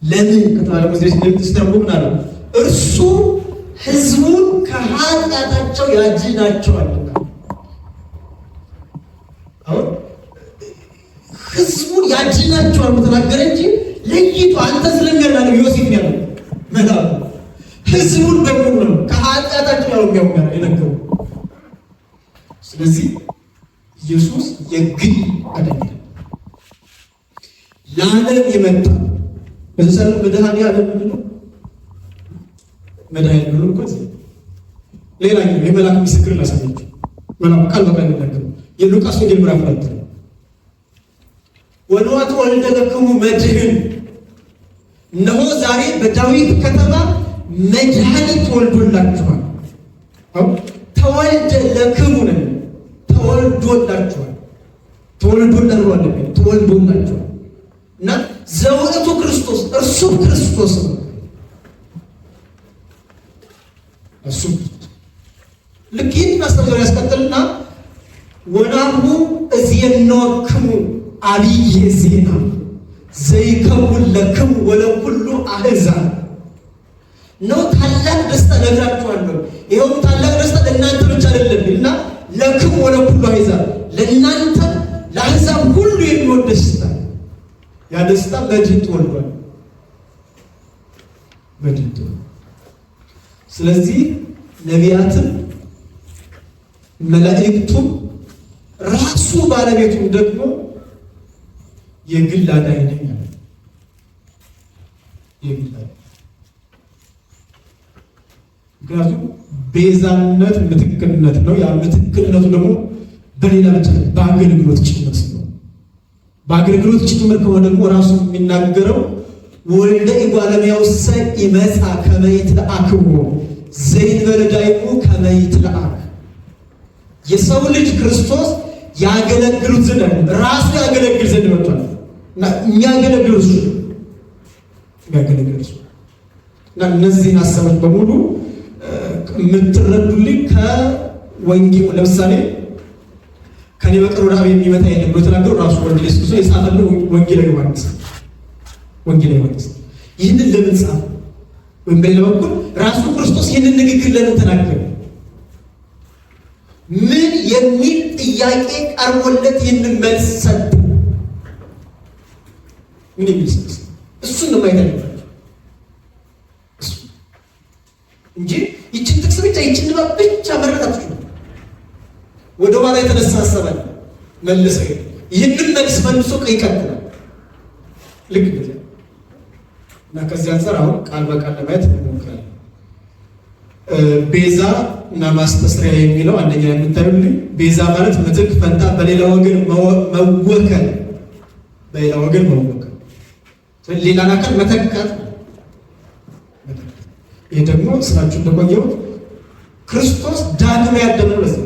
ለምን ከተባለ ሙሴስ ተስተርጉም አለ እርሱ ሕዝቡን ከኃጢአታቸው ያድናቸዋልና። አሁን ሕዝቡን ያድናቸዋል ተናገረ እንጂ ለይቶ አንተ ስለሚያናል ዮሴፍ ነው ያለው መላው ሕዝቡን በሙሉ ነው ከኃጢአታቸው ያው የሚያውቃ የነገሩ። ስለዚህ ኢየሱስ የግል አዳኝ ለዓለም የመጣ በተሰለ መድኃኒዓለም ነው መድኃኒዓለም ነው። ከዚህ ሌላኛው የመልአክ ምስክር ላሳያችሁ። መልአክ ቃል በቃል ነገር የሉቃስ ወንጌል ምዕራፍ 4 ወንዋት ወልደ ለክሙ መድህን እነሆ ዛሬ በዳዊት ከተማ መድኃኒት ተወልዶላችኋል። ተወልደ ለክሙ ነው ተወልዶላችኋል ተወልዶላችኋል እና ዘውእቱ ክርስቶስ እርሱ ክርስቶስ ነው። እሱ ልክ ይህን አስተምሮ ያስቀጥልና ወናሁ እዜንወክሙ አብይ ዜና ዘይከውን ለክሙ ወለኩሉ አሕዛብ ነው። ታላቅ ደስታ ነግራችኋለሁ። ይኸውም ታላቅ ደስታ ለእናንተ ብቻ አይደለም እና ለክሙ ወለኩሉ አሕዛብ ለእናንተ ለአሕዛብ ሁሉ የሚሆን ደስታ። ያ ደስታ በድን ተወልዷል። በድን ተወልዷል። ስለዚህ ነቢያትም መላእክቱም ራሱ ባለቤቱም ደግሞ የግል አዳኝ ነኝ አለ። የግል አዳኝ ምክንያቱም ቤዛነት ምትክነት ነው። ያ ምትክነቱ ደግሞ በሌላ ብቻ በአገልግሎት ጭምር ነው። በአገልግሎት ጭምር ከሆነ ደግሞ ራሱ የሚናገረው ወልደ እጓለ እመሕያውሰ ይመጻ ከመ ይትለአክዎ ዘእንበለ ዳይሙ ከመ ይትለአክ። የሰው ልጅ ክርስቶስ ያገለግሉት ዘንድ ራሱ ያገለግል ዘንድ መጥቷል እና የሚያገለግሉ እሱ እና እነዚህን ሀሳቦች በሙሉ የምትረዱልኝ ከወንጌል ለምሳሌ ከኔ በቀር ወደ አብ የሚመጣ የለም ብሎ የተናገረው ራሱ ወልድ ኢየሱስ ክርስቶስ የጻፈልን ወንጌል ዮሐንስ። ይህንን ለምን ጻፈ? ወይም በሌላ በኩል ራሱ ክርስቶስ ይህንን ንግግር ለምን ተናገረ? ምን የሚል ጥያቄ ቀርቦለት ይህንን መልስ ሰጠ? ምን የሚል መልስ? እሱን ነው ማየት ያለባቸው እንጂ ይችን ጥቅስ ብቻ ይችን ንባብ ብቻ መረዳት ነው። ወደ ኋላ የተነሳ ሀሳባል መልሰ ይህንን መልስ መልሶ ይቀጥላል። ልክ እና ከዚህ አንፃር አሁን ቃል በቃል ለማየት እንሞክራለን። ቤዛ እና ማስተስሪያ የሚለው አንደኛ የምታዩልኝ ቤዛ ማለት ምትክ፣ ፈንታ፣ በሌላ ወገን መወከል፣ በሌላ ወገን መወከል፣ ሌላን አካል መተካት። ይህ ደግሞ ስራችሁ እንደቆየው ክርስቶስ ዳግም ያደመ ነው።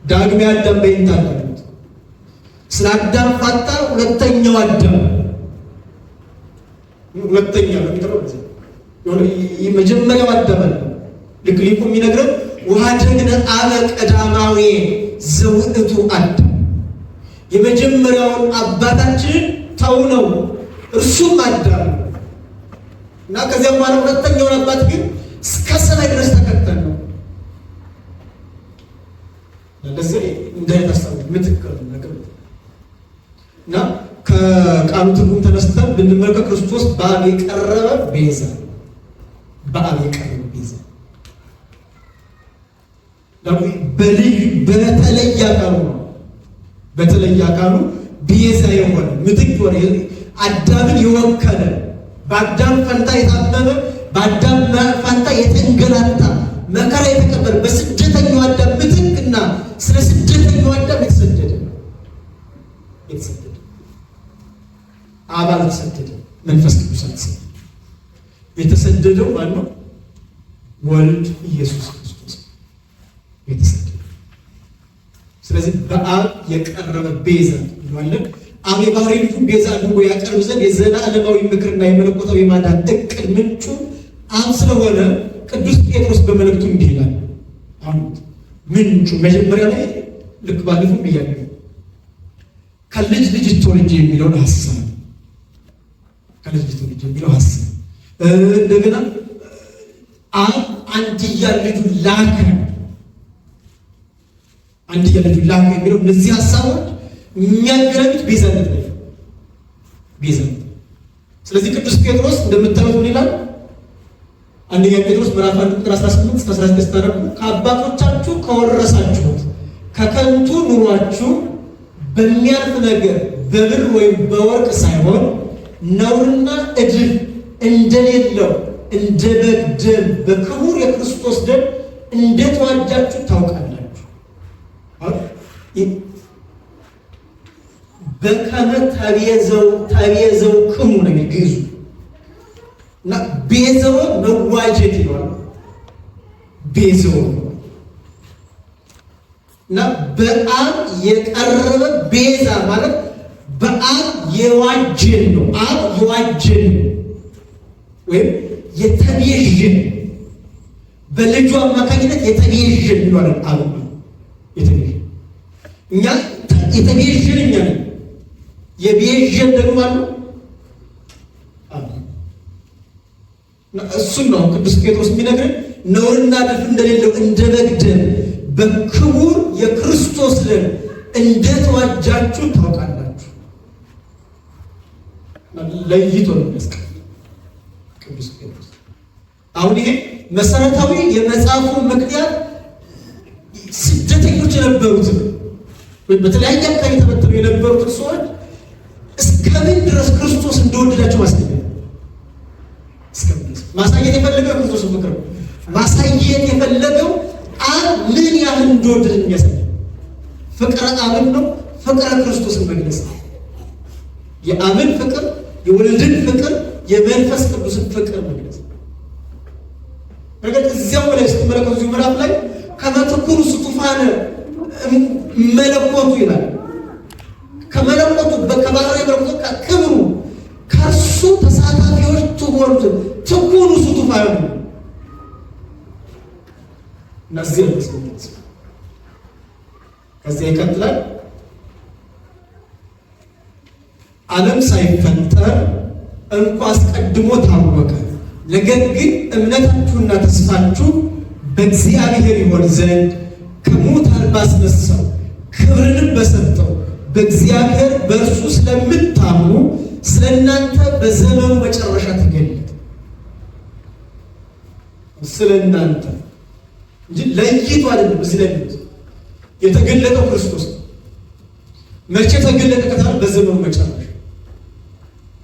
ዳግም ያደመ ይንታላል። ስለ አዳም ፋታ ሁለተኛው አዳም ሁለተኛው የመጀመሪያው አዳም ልክ ሊቁ የሚነግረን ወኀደግነ አበ ቀዳማዊ ዘውእቱ አዳም የመጀመሪያውን አባታችንን ተው ነው እርሱም አዳም እና ከዚያም በኋላ ሁለተኛውን አባት ግን እስከ ሰማይ ድረስ ተከተል ነው። ለዚህ እንዳይታሰብ ምትክር ነገር እና ከቃሉ ትርጉም ተነስተን ብንመለከት ክርስቶስ በአብ የቀረበ ቤዛ፣ በአብ የቀረበ ቤዛ በልዩ በተለየ አካሉ ነው። በተለየ አካሉ ቤዛ የሆነ ምትክ የሆነ አዳምን የወከለ በአዳም ፈንታ የታመመ በአዳም ፈንታ የተንገላታ መከራ የተቀበለ በስደተኛው አዳም ምትክና ስለ ስደተኛው አዳም የተሰደደ አብ አልተሰደደም፣ መንፈስ ቅዱስ አልተሰደደም። የተሰደደው ማነው? ወልድ ኢየሱስ ክርስቶስ የተሰደደው። ስለዚህ በአብ የቀረበ ቤዛ እንለዋለን። አብ የባህሪ ልጁን ቤዛ አድርጎ ያቀርብ ዘንድ የዘላለማዊ ምክርና የመለኮታዊ ማዳን እቅድ ምንጩ አብ ስለሆነ ቅዱስ ጴጥሮስ በመልእክቱ እንዲህ ይላል። አሁን ምንጩ መጀመሪያ ላይ ልክ ባለፈው ብያለሁ። ከልጅ ልጅ ተወልጄ የሚለውን ሀሳብ ከልጅቱ ልጅ የሚለው ሀሳብ እንደገና አብ አንድያ ልጁን ላከ የሚለው እነዚህ ሀሳቦች የሚያገናኙት ቤዛነት ነው። ቤዛነት። ስለዚህ ቅዱስ ጴጥሮስ እንደምታዩት ምን ይላል? አንደኛ ጴጥሮስ ምዕራፍ 1 ቁጥር 18 እስከ 19 ታረቁ ከአባቶቻችሁ ከወረሳችሁት ከከንቱ ኑሯችሁ በሚያልፍ ነገር በብር ወይም በወርቅ ሳይሆን ነውርና እድፍ እንደሌለው እንደ በግ ደም በክቡር የክርስቶስ ደም እንደተዋጃችሁ ታውቃላችሁ። በከመ ተቤዘው ክሙ ነው የሚገዙ እና ቤዘው መዋጀት ይሏል። ቤዘው እና በአብ የቀረበ ቤዛ ማለት በአብ የዋጀን ነው። አብ የዋጀን ወይም የተቤዥን በልጁ አማካኝነት የተቤዥን ይሏል። አብ የተቤዥን እኛ የተቤዥን እኛ ነን። የቤዥን ደግሞ አለ እሱን ነው ቅዱስ ጴጥሮስ የሚነግረን ነውርና እድፍ እንደሌለው እንደ በግ ደም በክቡር የክርስቶስ ደም እንደተዋጃችሁ ታውቃላችሁ። ለይቶ ነው የሚያስቀምጠው ቅዱስ ጴጥሮስ። አሁን ይሄ መሰረታዊ የመጽሐፉ ምክንያት ስደተኞች የነበሩትን ወይ በተለያየ አካባቢ ተበትነው የነበሩትን ሰዎች እስከምን ድረስ ክርስቶስ እንደወደዳቸው ማሳየት የፈለገው ክርስቶስን ፍቅር ነው። ማሳየት የፈለገው አብ ምን ያህል እንደወደደን የሚያሳይ ፍቅረ አብን ነው። ፍቅረ ክርስቶስን መግለጽ ነው። የአብን ፍቅር፣ የወልድን ፍቅር፣ የመንፈስ ቅዱስን ፍቅር መግለጽ ነው። ነገር እዚያው ላይ ስትመለከቱ እዚሁ ምዕራፍ ላይ ከመትኩሩ ስጡፋነ መለኮቱ ይላል። ከመለኮቱ ከባህሪ መለኮቱ ክብሩ ከእርሱ ተሳታፊዎች ትኩኑ ስጡፋነ እነዚህ ለመስመት ከዚያ ይቀጥላል። ዓለም ሳይፈጠር እንኳ አስቀድሞ ታወቀ። ነገር ግን እምነታችሁና ተስፋችሁ በእግዚአብሔር ይሆን ዘንድ ከሙታን ባስነሳው ክብርንም በሰጠው በእግዚአብሔር በእርሱ ስለምታምኑ ስለ እናንተ በዘመኑ መጨረሻ ተገለጠ። ስለ እናንተ እንጂ ለይቶ አይደለም። እዚህ ላይ የተገለጠው ክርስቶስ ነው። መቼ ተገለጠ ከተባለ በዘመኑ መጨረሻ።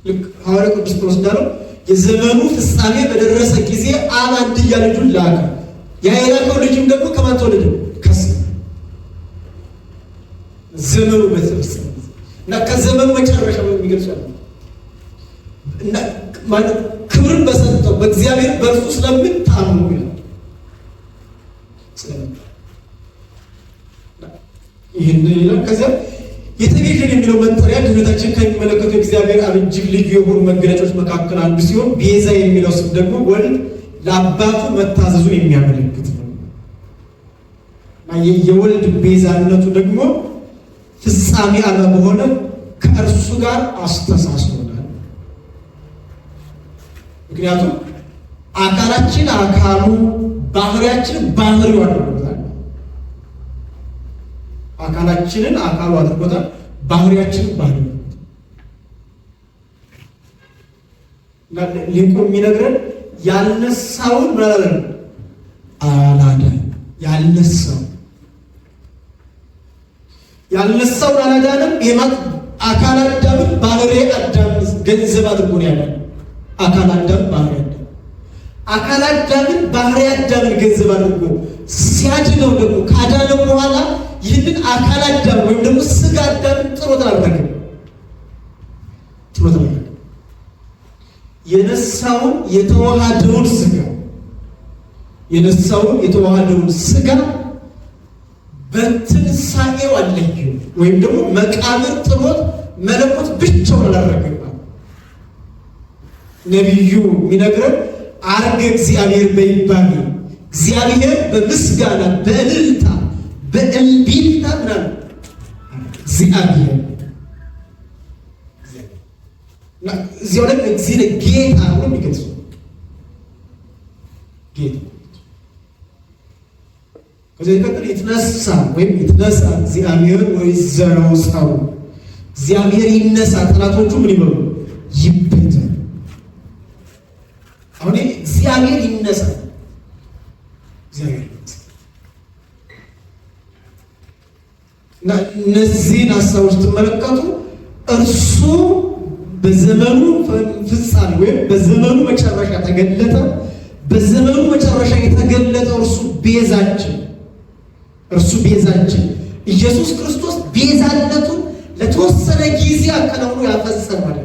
ልክ ሐዋርያው ቅዱስ ጳውሎስ እንዳለው የዘመኑ ፍጻሜ በደረሰ ጊዜ አብ አንድያ ልጁን ላከ። ያ የላከው ልጅም ደግሞ ከማን ተወለደ? ከሰው። ዘመኑ በተፈጸመ እና ከዘመኑ መጨረሻ የሚገልጸው እና ማለት ክብርን በሰጠው በእግዚአብሔር በእርሱ ስለምታምኑ ይላል። ይህን ይላል። ከዚያ የተቤዥን የሚለው መጠሪያ ድህነታችን ከሚመለከቱ እግዚአብሔር አብ እጅግ ልዩ የሆኑ መገለጫዎች መካከል አንዱ ሲሆን ቤዛ የሚለው ስም ደግሞ ወልድ ለአባቱ መታዘዙን የሚያመለክት ነው። የወልድ ቤዛነቱ ደግሞ ፍጻሜ አልባ በሆነ ከእርሱ ጋር አስተሳስሮናል። ምክንያቱም አካላችን አካሉ፣ ባህሪያችን ባህሪው አድርጎታል። አካላችንን አካሉ አድርጎታል፣ ባህሪያችንን ባህሪው። ሊቁ የሚነግረን ያልነሳውን ማለት አላዳን ያልነሳውን አላዳንም። ይሄማት አካል አዳምን ባህሪ አዳም ገንዘብ አድርጎ ነው ያለው። አካል አዳም ባህሪ አዳም አካል አዳምን ባህሪ አዳምን ገንዘብ አድርጎ ሲያድነው ደግሞ ካዳነው በኋላ ይህንን አካል አዳም ወይም ደግሞ ስጋ አዳምን ጥሎት አላደረገም። የነሳውን የተዋሃደውን ስጋ በትንሣኤው አለየው ወይም ደግሞ መቃብር ጥሎት መለኮት ብቻውን አላደረገም። ነቢዩ የሚነግረን አርገ እግዚአብሔር በይባል እግዚአብሔር በምስጋና በእልልታ በእምቢልታ ምናምን እግዚአብሔር እዚያው ላይ እግዚአብሔር ጌታ ነው የሚገልጸው። ጌታ ከዚህ ቀጥሎ የተነሳ ወይም የተነሳ እግዚአብሔር ወይ ዘረው ጻው እግዚአብሔር ይነሳ፣ ጠላቶቹ ምን ይበሉ ይበተኑ። አሁን እግዚአብሔር ይነሳ፣ እግዚአብሔር ይነሳ እና እነዚህን ሀሳቦች ትመለከቱ እርሱ በዘመኑ ፍጻሜ ወይም በዘመኑ መጨረሻ ተገለጠ። በዘመኑ መጨረሻ የተገለጠው እርሱ ቤዛችን ኢየሱስ ክርስቶስ ቤዛነቱን ለተወሰነ ጊዜ አከናውኖ ያፈጸማል።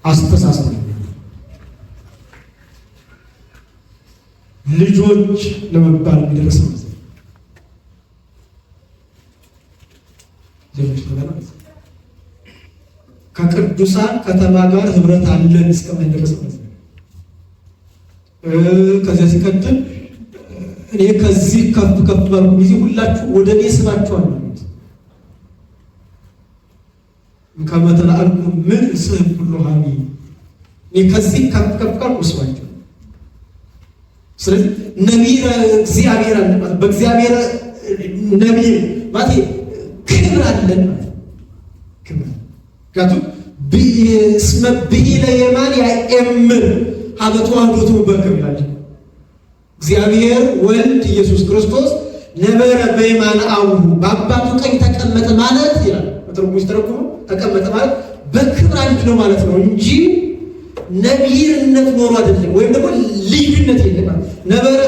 አስተሳሰብ ልጆች ለመባል የሚደርሰው ከቅዱሳን ከተማ ጋር ህብረት አለን እስከምንደርስ ነው። ከዚያ ሲቀጥል እኔ ከዚህ ከፍ ባልኩ ጊዜ ሁላችሁ ወደ እኔ ስባችኋል። ከመተላልኩ ምን ስህብ ሁሉ ሀሚ እኔ ከዚህ ከፍ ባልኩ ስባችሁ። ስለዚህ ነቢይ እግዚአብሔር አለ ማለት በእግዚአብሔር ነቢይ ማለት ክብር አለን ማለት ክብር ጋቱ በስመ ብሂለ የማን ያእምር ሀበቱ አንዶቱ በክብር እግዚአብሔር ወልድ ኢየሱስ ክርስቶስ ነበረ በየማነ አቡሁ በአባቱ ቀኝ ተቀመጠ ማለት ይላል። በትርጉሙ ሲተረጉሙ ተቀመጠ ማለት በክብር አንድ ነው ማለት ነው እንጂ ነቢይነት ኖሮ አይደለም፣ ወይም ደግሞ ልዩነት የለም። ነበረ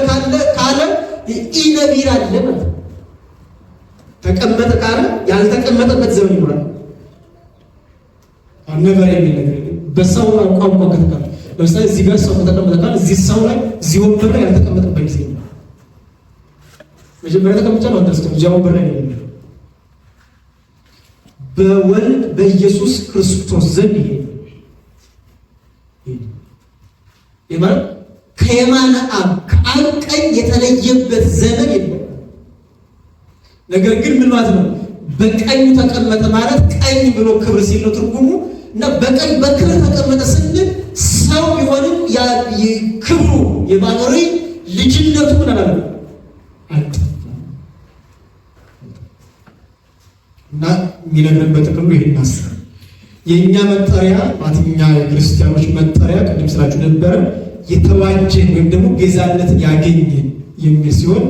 ካለ ኢ ነቢይ አለ ማለት ተቀመጠ ካለ ያልተቀመጠበት ዘመን ይኖራል። ነበረ የሚል ነገር በሰው ቋንቋ ከተካለ ለምሳሌ እዚህ ጋር ሰው ተቀመጠ ካለ እዚህ ሰው ላይ እዚህ ወንበር ላይ ያልተቀመጠበት ጊዜ ነው። መጀመሪያ ተቀምጫለሁ አንተስከም እዚያ ወንበር ላይ ነው። በወልድ በኢየሱስ ክርስቶስ ዘንድ ይባል ከየማነ አብ ከአብ ቀኝ የተለየበት ዘመን የለም። ነገር ግን ምን ማለት ነው? በቀኙ ተቀመጠ ማለት ቀኝ ብሎ ክብር ሲል ነው ትርጉሙ። እና በቀኝ በክብር ተቀመጠ ስንል ሰው ቢሆንም ያ ክብሩ የባህሪ ልጅነቱ ምን አላለ አልጠፋም። እና የሚነግረን በጥቅሉ ይሄን አሰረ የእኛ መጠሪያ ማትኛ የክርስቲያኖች መጠሪያ ቅድም ስላችሁ ነበረ የተዋጀ ወይም ደግሞ ቤዛነትን ያገኘ የሚል ሲሆን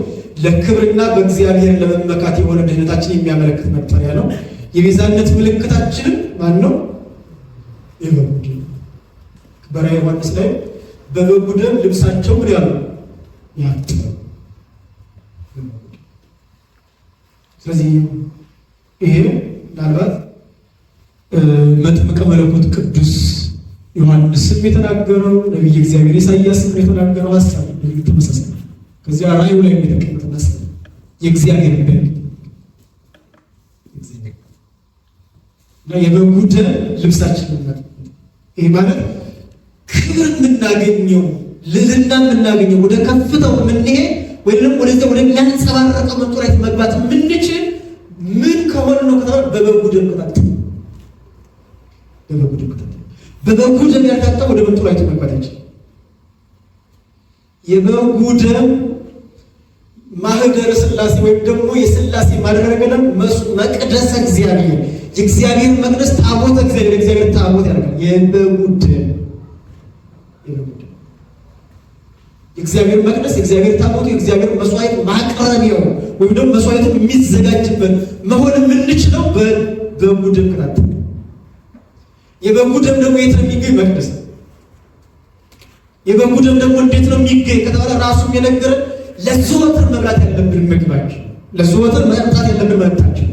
ለክብርና በእግዚአብሔር ለመመካት የሆነ ድህነታችን የሚያመለክት መጠሪያ ነው። የቤዛነት ምልክታችን ማን ነው? የበጉ ደም። በራዕየ ዮሐንስ ላይ በበጉ ደም ልብሳቸው ምን ያሉ ያጠቡ። ስለዚህ ይሄ ምናልባት መጥምቀ መለኮት ቅዱስ ዮሐንስም የተናገረው ነቢይ እግዚአብሔር ኢሳይያስም የተናገረው ሀሳብ ተመሳሳይ ከዚያ ራእዩ ላይ የተቀመጠ ሀሳብ የእግዚአብሔር ደም እና የበጉ ደም ልብሳችን ነው። ይሄ ማለት ክብር የምናገኘው ልዕልና የምናገኘው ወደ ከፍታው የምንሄድ ወይም ወደዚያ ወደሚያንጸባረቀው መጦሪያት መግባት የምንችል ምን ከሆነ ነው ከተባለ በበጉ ደም ከታጠበ በበጉ ደም ያልታጠበ ወደ መጦሪያቱ መግባት አይችልም። የበጉ ደም ማህደረ ሥላሴ ወይም ደግሞ የሥላሴ ማደሪያ ገለም መቅደሰ እግዚአብሔር የእግዚአብሔር መቅደስ ታቦተ እግዚአብሔር የእግዚአብሔር ታቦት ያደርጋል። የበጉ ደም የእግዚአብሔር መቅደስ የእግዚአብሔር ታቦት የእግዚአብሔር መስዋዕት ማቅረቢያው ወይም ደግሞ መስዋዕቱ የሚዘጋጅበት መሆን የምንችለው በበጉ ደም ከታጠበ። የበጉ ደም ደግሞ የት ነው የሚገኝ? መቅደስ። የበጉ ደም ደግሞ እንዴት ነው የሚገኝ ከተባለ ራሱም የነገረን ለዘወትር መብላት ያለብን ምግባችን፣ ለዘወትር መጠጣት ያለብን መጠጣችን።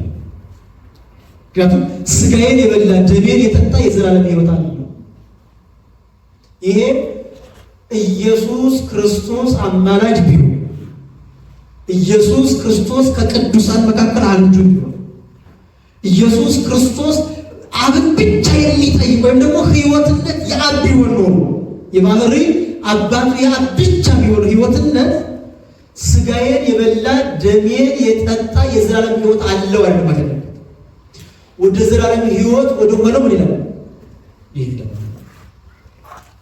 ምክንያቱም ስጋዬን የበላ ደሜን የጠጣ የዘላለም ሕይወት አለው። ይሄ ኢየሱስ ክርስቶስ አማላጅ ቢሆን ኢየሱስ ክርስቶስ ከቅዱሳን መካከል አንዱ ቢሆን ኢየሱስ ክርስቶስ አብን ብቻ የሚጠይቅ ወይም ደግሞ ሕይወትነት የአብ ቢሆን ኖሮ የባህሪ አባቱ የአብ ብቻ ቢሆን ሕይወትነት ስጋዬን የበላ ደሜን የጠጣ የዘላለም ሕይወት አለው ማለት ነው። ወደ ዘላለም ሕይወት ወደ ሆነው ምን ይላል ይሄዳል።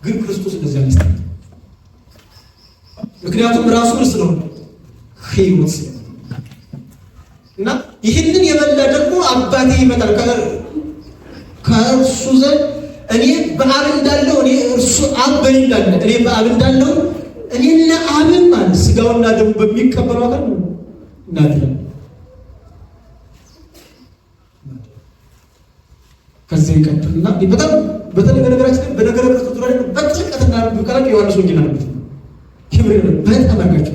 ግን ክርስቶስ እንደዚህ አይመስልም። ምክንያቱም ራሱ እርሱ ነው ሕይወት እና ይህንን የበላ ደግሞ አባቴ ይመጣል ከእርሱ ዘንድ እኔ በአብ እንዳለው እኔ እርሱ አብ በእኔ እንዳለ እኔ በአብ እንዳለው እኔና አብም ማለት ስጋውና ደሙ በሚቀበለው አካል ነው እናድራለን። ከዚህ ይቀጥልና በጣም በተለይ በነገራችን በነገረ ክርስቶስ ላይ በጥልቀትና በቀላቅ ዮሐንስ ወንጌል ነው ክብር በጣም አጋጭ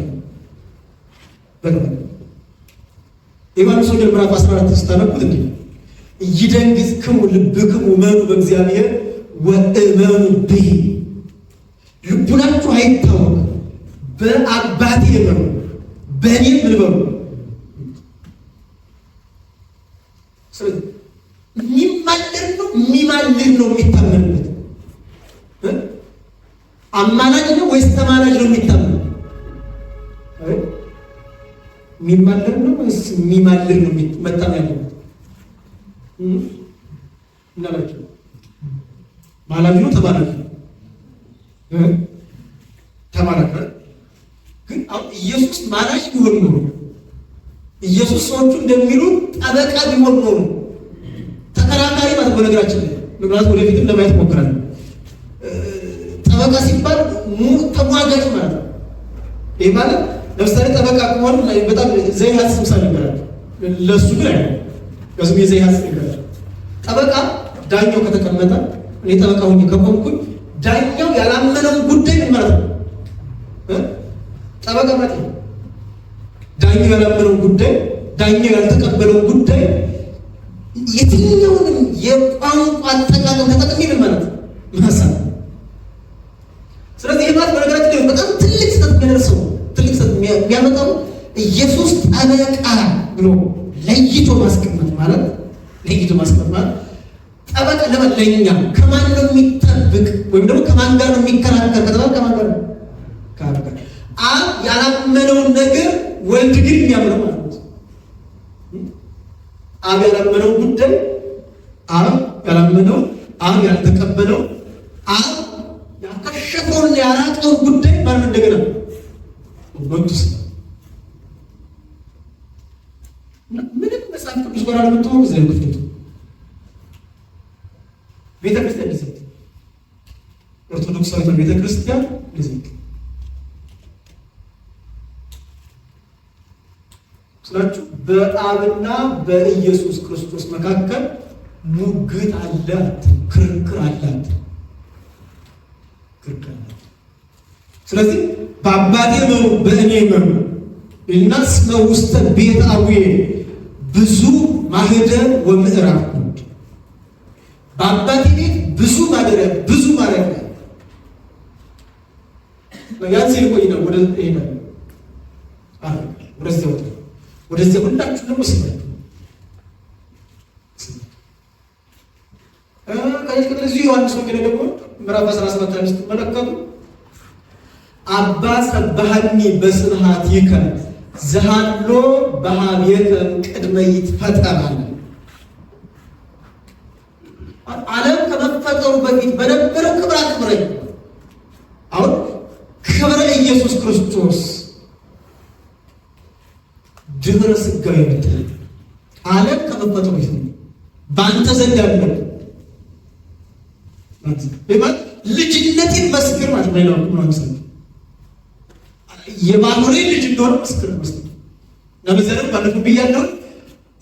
በጣም ዮሐንስ ወንጌል ምዕራፍ 14 ስታነቡት እንዴ ይደንግዝክሙ ልብክሙ እመኑ በእግዚአብሔር ወእመኑ ብሂ ልቡናችሁ አይታወክ በአባቴ እመኑ በእኔም ምን በሉ። ስለዚህ የሚማልር ነው የሚታመንበት አማላጅ ነው ወይስ ተማላጅ ነው የሚታመን? የሚማልር ነው ወይስ የሚማልር ነው መታመን ያለበት? እናላችሁ ማላጅ ነው ተማላጅ ነው ተማላጅ ነው። ግን አሁን ኢየሱስ ማላጅ ቢሆን ኖሮ ኢየሱስ ሰዎቹ እንደሚሉት ጠበቃ ቢሆን ኖሮ ተከራካሪ ማለት በነገራችን ላይ ምክንያቱም ወደፊትም ለማየት ሞክራለሁ። ጠበቃ ሲባል ተሟጋች ማለት ነው። ይህ ማለት ለምሳሌ ጠበቃ ከሆነ በጣም ዘይሀት ስምሳ ነገራል ለእሱ ግን አይ ከዚህም የዘይሀት ነገራል። ጠበቃ ዳኛው ከተቀመጠ እኔ ጠበቃ ሆኜ ከቆምኩኝ ዳኛው ያላመነውን ጉዳይ ምን ማለት ነው? ጠበቃ ማለት ነው። ዳኛው ያላመነውን ጉዳይ ዳኛው ያልተቀበለውን ጉዳይ የትኛውንም የቋንቋ አጠቃቀም ተጠቅሜ ምን ማለት ነው ማሳብ። ስለዚህ ይህ ማለት በነገራችን ላይ በጣም ትልቅ ስህተት የሚያደርሰው ትልቅ ስህተት የሚያመጣው ኢየሱስ ጠበቃ ብሎ ለይቶ ማስቀመጥ ማለት ጠበቃ ለኛ ከማን ነው የሚጠብቅ ወይም ደግሞ ከማን ጋር ነው የሚከራከር ከተባለ ከማን ጋር ነው? ከአብ ጋር። አብ ያላመነውን ነገር ወልድ ግን የሚያምነው ማለት ነው። አብ ያላመነው ጉዳይ አብ ያላመነው አብ ያልተቀበለው አብ ያከሸፈውን ያራቀውን ጉዳይ ማለት እንደገና ወንዱስ ምንም መጽሐፍ ቅዱስ ጋር አለመተው ዘይ ክፍተቱ ቤተክርስቲያን ለዚህ ኦርቶዶክሳዊት ቤተክርስቲያን ለዚህ ስላችሁ በአብና በኢየሱስ ክርስቶስ መካከል ሙግት አላት፣ ክርክር አላት። ስለዚህ በአባቴ እመኑ በእኔ እመኑ እና እስመ ውስተ ቤተ አቡዬ ብዙ ማህደር ወምዕራፍ በአባቴ ቤት ብዙ ማደሪያ ብዙ ማረፊያ ያን ሲል ቆይ ነው ወደ ይሄዳል ወደዚያ ሁላችሁ ደግሞ ስማችሁ ከዚህ ዮሐንስ ወንጌል ደግሞ ምዕራፍ 17 ላይ ስትመለከቱ አባ ሰብሐኒ በስብሐቲከ ዘሃሎ በኀቤከ ቅድመ ይትፈጠር ዓለም ከመፈጠሩ በፊት በነበረ ክብር አክብረኝ። አሁን ክብረ ኢየሱስ ክርስቶስ ድህረ ሥጋዌ መጣ። ዓለም ከመፈጠሩ በፊት በአንተ ዘንድ ያለ ማለት ልጅነቴን መስክር ማለት ነው። ሌላው ነው የባህሪ ልጅ እንደሆነ መስክር መስክር ለምሳሌ ባለፈው ብያለሁ።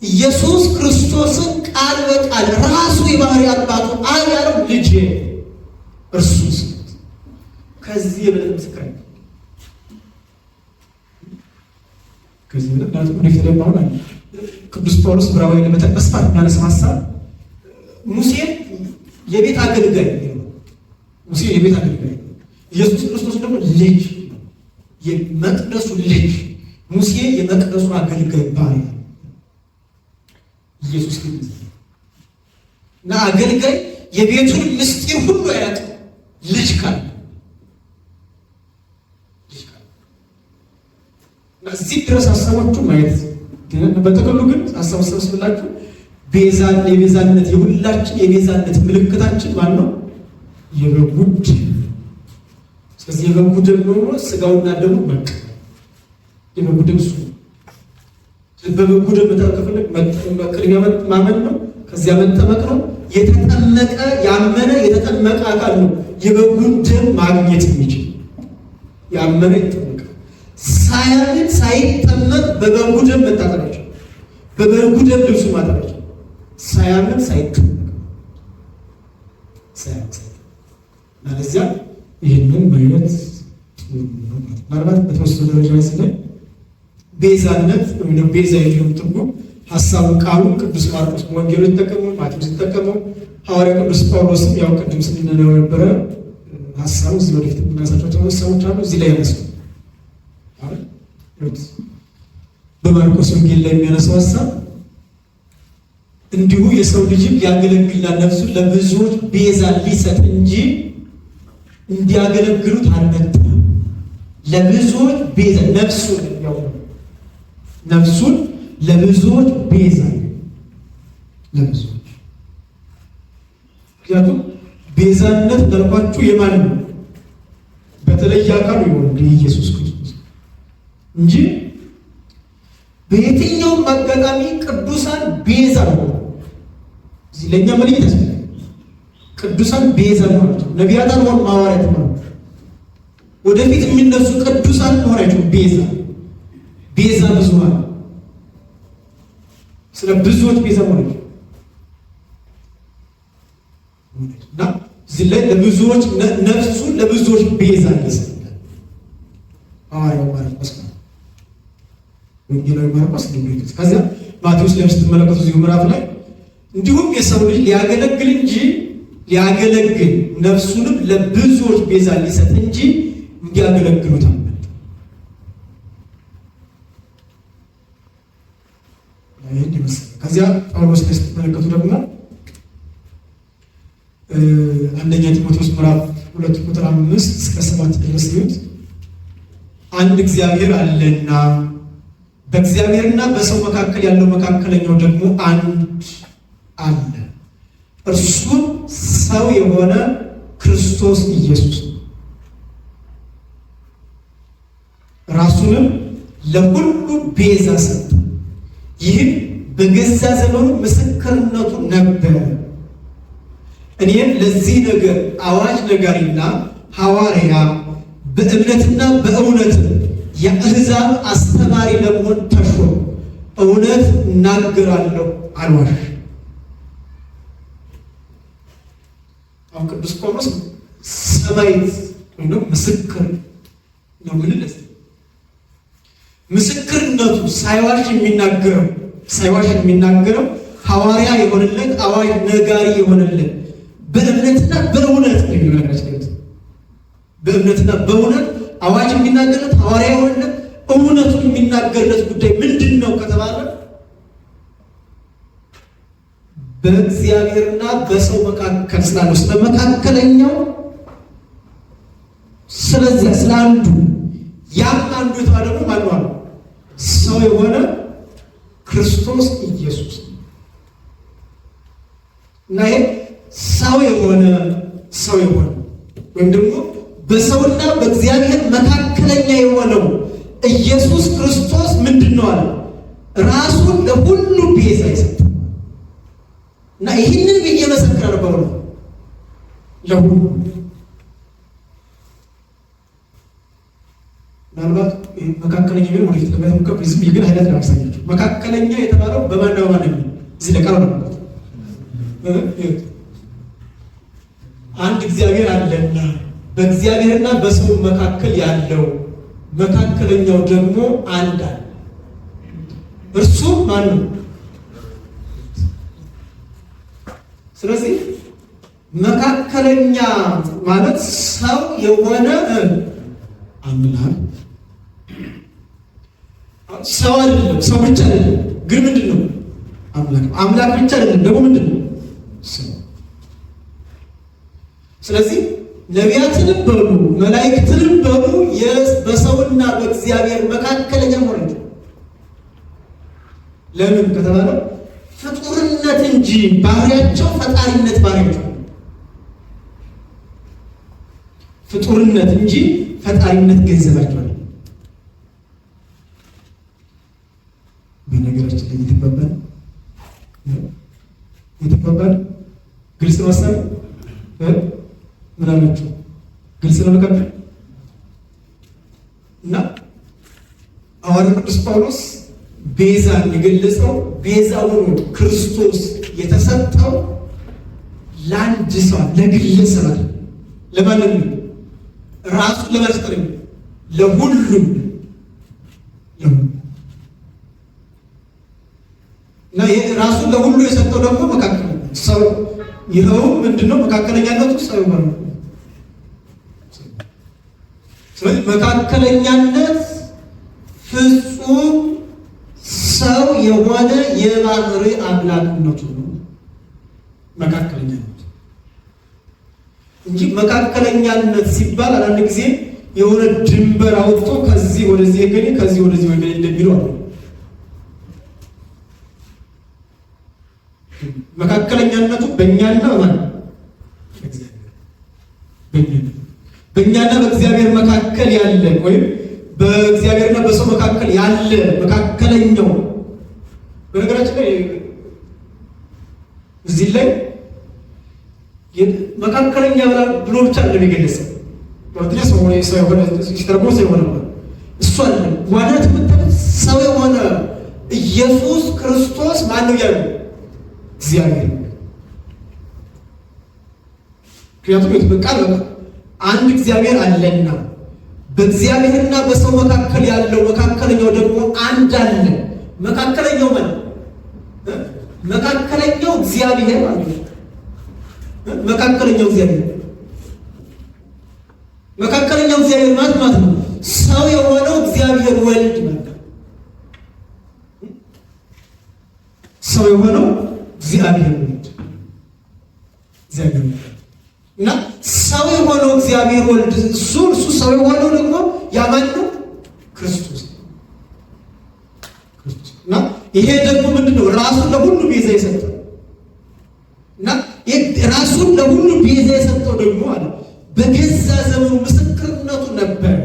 ኢየሱስ ክርስቶስን ቃል በቃል ራሱ የባህሪ አባቱ አብ ያለው ልጅ እርሱ ከዚህ የበለጠ ምስክር ከዚህ በለጠ ነው። ቅዱስ ጳውሎስ ዕብራውያን ለመጠቀስ ማለት ሐሳብ ሙሴ የቤት አገልጋይ ኢየሱስ ክርስቶስ ደግሞ ልጅ የመቅደሱ ልጅ ሙሴ የመቅደሱ አገልጋይ ባሪያ ኢየሱስ ክርስቶስ እና አገልጋይ የቤቱን ምስጢር ሁሉ ያያት ልጅ ካለ እዚህ ድረስ ሀሳቦቹ ማየት በጥቅሉ ግን ሀሳብ ሰብስብላችሁ የቤዛነት የሁላችን የቤዛነት ምልክታችን ማለት ነው የበጉ ደም። ስለዚህ የበጉ ደም ነው ስጋውና ደሙ በቃ የበጉ ደም እሱ ነው። በበጉ ደም ተከፈለክ ቅድሚያ ማመን ነው፣ ከዚያ መጠመቅ ነው። የተጠመቀ ያመነ የተጠመቀ አካል ነው የበጉን ደም ማግኘት የሚችል። ያመነ የተጠመቀ ሳያምን ሳይጠመቅ በበጉ ደም መታጠባቸው፣ በበጉ ደም ልብሱ ማጠባቸው ሳያምን ሳይጠመቅ ማለዚያ ይህንን ማየት ምናልባት በተወሰነ ደረጃ ላይ ስለ ቤዛነት ወይም ቤዛ የሚለው ትርጉም ሀሳቡ ቃሉ ቅዱስ ማርቆስ ወንጌሉ ተጠቀመው፣ ማቴዎስ ተጠቀመው፣ ሐዋርያ ቅዱስ ጳውሎስም ያው ቅድም ስንነው የነበረ ሀሳቡ እዚህ ወደፊት የምናሳቸው ሰዎች አሉ እዚህ ላይ ያነሱ በማርቆስ ወንጌል ላይ የሚያነሳው ሀሳብ እንዲሁ የሰው ልጅ ያገለግልና ነፍሱን ለብዙዎች ቤዛ ሊሰጥ እንጂ እንዲያገለግሉት አልመጣም። ለብዙዎች ቤዛ ነፍሱን ለብዙዎች ቤዛ ለብዙዎች። ምክንያቱም ቤዛነት እንዳልኳችሁ የማን ነው? በተለየ አካሉ የወልድ ኢየሱስ ክርስቶስ እንጂ በየትኛውም አጋጣሚ ቅዱሳን ቤዛ ነው። እዚህ ለእኛ መልእክት ያስፈልጋል። ቅዱሳን ቤዛ ማለት ነው። ነቢያት አልሆኑ ሐዋርያት ማለት ወደፊት የሚነሱ ቅዱሳን ሆናቸው ቤዛ ብዙሃን ስለ ብዙዎች ቤዛ ሆነች እና እዚህ ላይ ለብዙዎች ነፍሱን ለብዙዎች ቤዛ ይሰጣል። ሐዋርያው ማርቆስ ወንጌላዊ ማርቆስ እንደሚሉት ከዚያ ማቴዎስ ላይ ስትመለከቱ እዚህ ምዕራፍ ላይ እንዲሁም የሰው ልጅ ሊያገለግል እንጂ ሊያገለግል ነፍሱንም ለብዙዎች ቤዛ ሊሰጥ እንጂ እንዲያገለግሉት አልመጣም። ይህን ይመስላል። ከዚያ ጳውሎስ ላይ ስትመለከቱ ደግሞ አንደኛ ጢሞቴዎስ ምዕራፍ 2 ቁጥር 5 እስከ 7 ድረስ ይሁት አንድ እግዚአብሔር አለና በእግዚአብሔርና በሰው መካከል ያለው መካከለኛው ደግሞ አንድ አለ፣ እርሱም ሰው የሆነ ክርስቶስ ኢየሱስ ነው። ራሱንም ለሁሉ ቤዛ ሰጠ። ይህም በገዛ ዘመኑ ምስክርነቱ ነበረ። እኔም ለዚህ ነገር አዋጅ ነጋሪና ሐዋርያ በእምነትና በእውነት የአሕዛብ አስተማሪ ለመሆን ተሾምኩ። እውነት እናገራለሁ አልዋሽም። አሁን ቅዱስ ጳውሎስ ሰማዕት ወይም ምስክር ነው። ምስክርነቱ ሳይዋሽ የሚናገረው ሐዋርያ የሆነለት አዋጅ ነጋሪ የሆነለት በእምነትና በእውነት ነው የሚናገረው። በእምነትና በእውነት አዋጅ የሚናገርለት ሐዋርያ የሆነለት እውነቱን የሚናገርለት ጉዳይ ምንድን ነው ከተባለ በእግዚአብሔርና በሰው መካከል ስላለው ስለ መካከለኛው ስለዚያ ስለ አንዱ ያም አንዱ የተባለው ማን ነው? ሰው የሆነ ክርስቶስ ኢየሱስ እና ይሄ ሰው የሆነ ወይም ደግሞ በሰውና በእግዚአብሔር መካከለኛ የሆነው ኢየሱስ ክርስቶስ ምንድን ነው አለ? ራሱን ለሁሉ ቤዛ ይሰጥ እና ይህንን ብዬ መሰክራለሁ በእውነት ለሁሉ። ምናልባት መካከለኛ ቢሆን ወደፊት ለማየት ዝም ብዬ ግን ኃይላት ለማሳያቸው መካከለኛ የተባለው በማን ነው? እዚህ ለቃሉ ነው። አንድ እግዚአብሔር አለና በእግዚአብሔርና በሰው መካከል ያለው መካከለኛው ደግሞ አንድ አለ። እርሱም ማን ነው? ስለዚህ መካከለኛ ማለት ሰው የሆነ አምላክ ሰው አይደለም። ሰው ብቻ አይደለም፣ ግን ምንድን ነው? አምላክ። አምላክ ብቻ አይደለም፣ ደግሞ ምንድን ነው? ሰው። ስለዚህ ነቢያትንም በሉ መላእክትንም በሉ በሰውና በእግዚአብሔር መካከለኛ ሆነች። ለምን ከተባለ ፍጡርነት እንጂ ባህሪያቸው ፈጣሪነት ባህሪያቸው ፍጡርነት እንጂ ፈጣሪነት ገንዘባቸው አይደለም። በነገራችን ላይ የተባባል ግልጽ ነው ሀሳብ ምን አላችሁ? ግልጽ ነው ለካችሁ እና ሐዋርያው ቅዱስ ጳውሎስ ቤዛን የገለጸው ቤዛ ሆኖ ክርስቶስ የተሰጠው ለአንድ ሰው ለግለሰብ አይደል? ለማንም ነው ራሱን ለማስጠር ለሁሉም እና ራሱን ለሁሉ የሰጠው ደግሞ መካከለኛ ሰው ይኸው ምንድነው መካከለኛነቱ ሰው ይሆናል። ስለዚህ መካከለኛነት ፍጹም ሰው የሆነ የባህሪ አምላክነቱ ነው መካከለኛነት እንጂ መካከለኛነት ሲባል አንዳንድ ጊዜ የሆነ ድንበር አውጥቶ ከዚህ ወደዚህ ገኝ ከዚህ ወደዚህ ወደ እንደሚለው ነው። መካከለኛነቱ በእኛና በእኛና በእግዚአብሔር መካከል ያለ ወይም በእግዚአብሔርና በሰው መካከል ያለ መካከለኛው። በነገራችን ላይ እዚህ ላይ መካከለኛ ብሎ ብቻ እንደሚገለጸው ወርትስ ሆነ ሰው የሆነ ሲተርጎ ሰው የሆነ እሱ አለ ዋናት ሰው የሆነ ኢየሱስ ክርስቶስ ማን ነው ያለው? እግዚአብሔር። ምክንያቱም የተበቃል አንድ እግዚአብሔር አለና በእግዚአብሔርና በሰው መካከል ያለው መካከለኛው ደግሞ አንድ አለ። መካከለኛው ማለት መካከለኛው እግዚአብሔር ማለት ነው። መካከለኛው እግዚአብሔር ማለት ነው ሰው የሆነው እግዚአብሔር ወልድ ማለት ነው። ሰው የሆነው እግዚአብሔር ወልድ እና ሰው የሆነው እግዚአብሔር ወልድ እሱ ሰው የሆነው ደግሞ ያማን ነው ክርስቶስ እና ይሄ ደግሞ ምንድነው ራሱን ለሁሉ ቤዛ የሰጠው እና ራሱን ለሁሉ ቤዛ የሰጠው ደግሞ አለ በገዛ ዘመኑ ምስክርነቱ ነበር።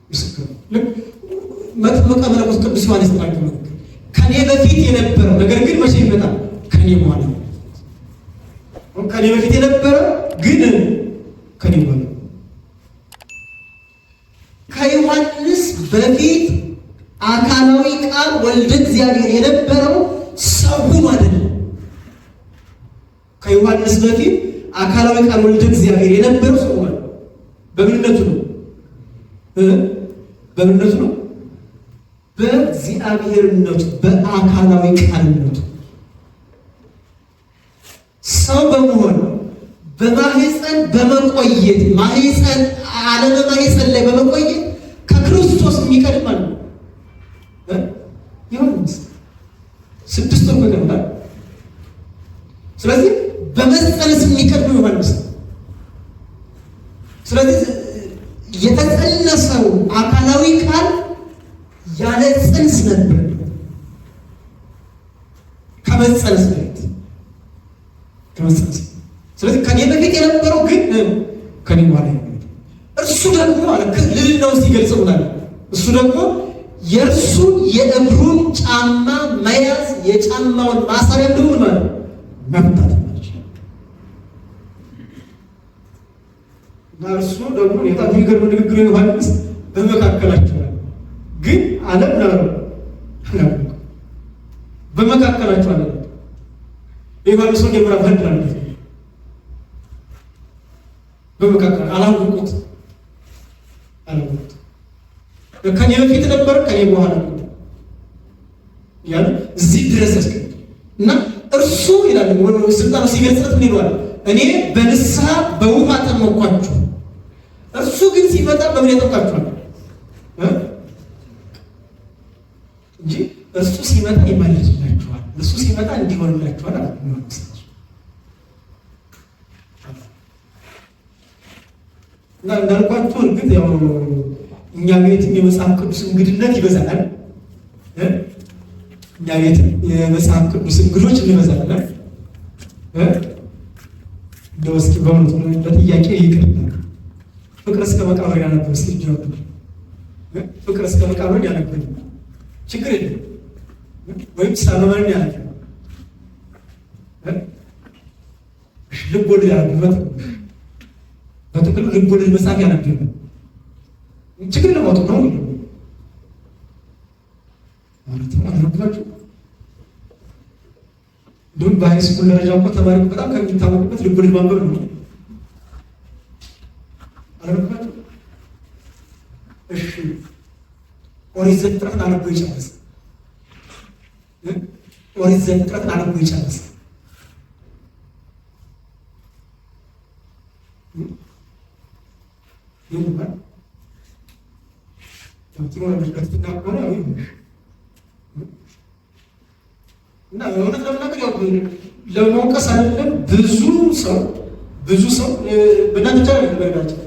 ምስክር መጥምቀ መለኮት ቅዱስ ዮሐንስ ተናገረ ከኔ በፊት የነበረ ነገር ግን መቼ ይመጣል? ከኔ በኋላ ከኔ በፊት የነበረ ግን ከኔ በኋላ ከዮሐንስ በፊት አካላዊ ቃል ወልደ እግዚአብሔር የነበረው ሰው ሆኖ አይደለም። ከዮሐንስ በፊት አካላዊ ቃል ወልደ እግዚአብሔር የነበረው ሰው ሆኖ በምንነቱ ነው በእግዚአብሔርነቱ በአካላዊ ቃልነቱ ሰው በመሆን በማህፀን በመቆየት ማህፀን ዓለመ ማህፀን ላይ በመቆየት ከክርስቶስ የሚቀድም ማለት ነው። ዮሐንስ 6 ወር በገባል። ስለዚህ በመጸነስ የሚቀድም ዮሐንስ። ስለዚህ የተጸነሰው አካላዊ ቃል ያለ ጽንስ ነበር ከመጸነስ በፊት ከመጸነስ። ስለዚህ ከኔ በፊት የነበረው ግን ከኔ በኋላ እርሱ ደግሞ አለ ልልናው ሲገልጸው ማለት እሱ ደግሞ የእርሱን የእግሩን ጫማ መያዝ የጫማውን ማሰሪያ እንደሆነ ማለት መምታት እና እርሱ ደግሞ የታም የሚገርም ንግግር ዮሐንስ በመካከላቸው ግን ዓለም ነው በመካከላቸው አለ የዮሐንስ ወንጌል ምዕራፍ 1 ላይ በመካከል አላወቁት ከኔ በፊት ነበር ከኔ በኋላ ያን እዚህ ድረስ ያስቀምጥ እና እርሱ ይላል ስልጣኑ ሲገልጽለት ምን ይሏል? እኔ በንስሐ በውሃ ተመኳችሁ፣ እርሱ ግን ሲመጣ በምን ያጠቃችኋል እንጂ እርሱ ሲመጣ ይማልድላችኋል፣ እርሱ ሲመጣ እንዲሆንላችኋል አለ። እና እንዳልኳችሁ እርግጥ ያው እኛ ቤት የመጽሐፍ ቅዱስ እንግድነት ይበዛል። እኛ ቤት የመጽሐፍ ቅዱስ እንግዶች እንበዛለን። እንደው እስኪ በእውነቱ ለጥያቄ ይቅርታ ፍቅር እስከ መቃብር ያነበብ እስኪ ጀምሩ። ፍቅር እስከ መቃብር ያነበብ ችግር የለም ወይም ሰመመን ያነበብ ልብ ወለድ ያነበብ በጥቅሉ ልብ ወለድ መጽሐፍ ያነበብ ችግር ለማውጣት ነው ማለት ነው። አልነበባችሁ እንደውም በሃይስኩል ደረጃ እንኳን ተማሪ በጣም ከሚታወቅበት ልብ ወለድ ማንበብ ነው። አልነበባችሁ? እሺ ኦሪት ዘፍጥረትን አነቦ ይጨርስ። ኦሪት ዘፍጥረትን አነቦ ይጨርስ። ይሁን ጥሩ ለምትከፍትና ከሆነ እና እውነት ለመናገር ያው ለመውቀስ አይደለም። ብዙ ሰው በእናንተ ብቻ ነው በነገራችን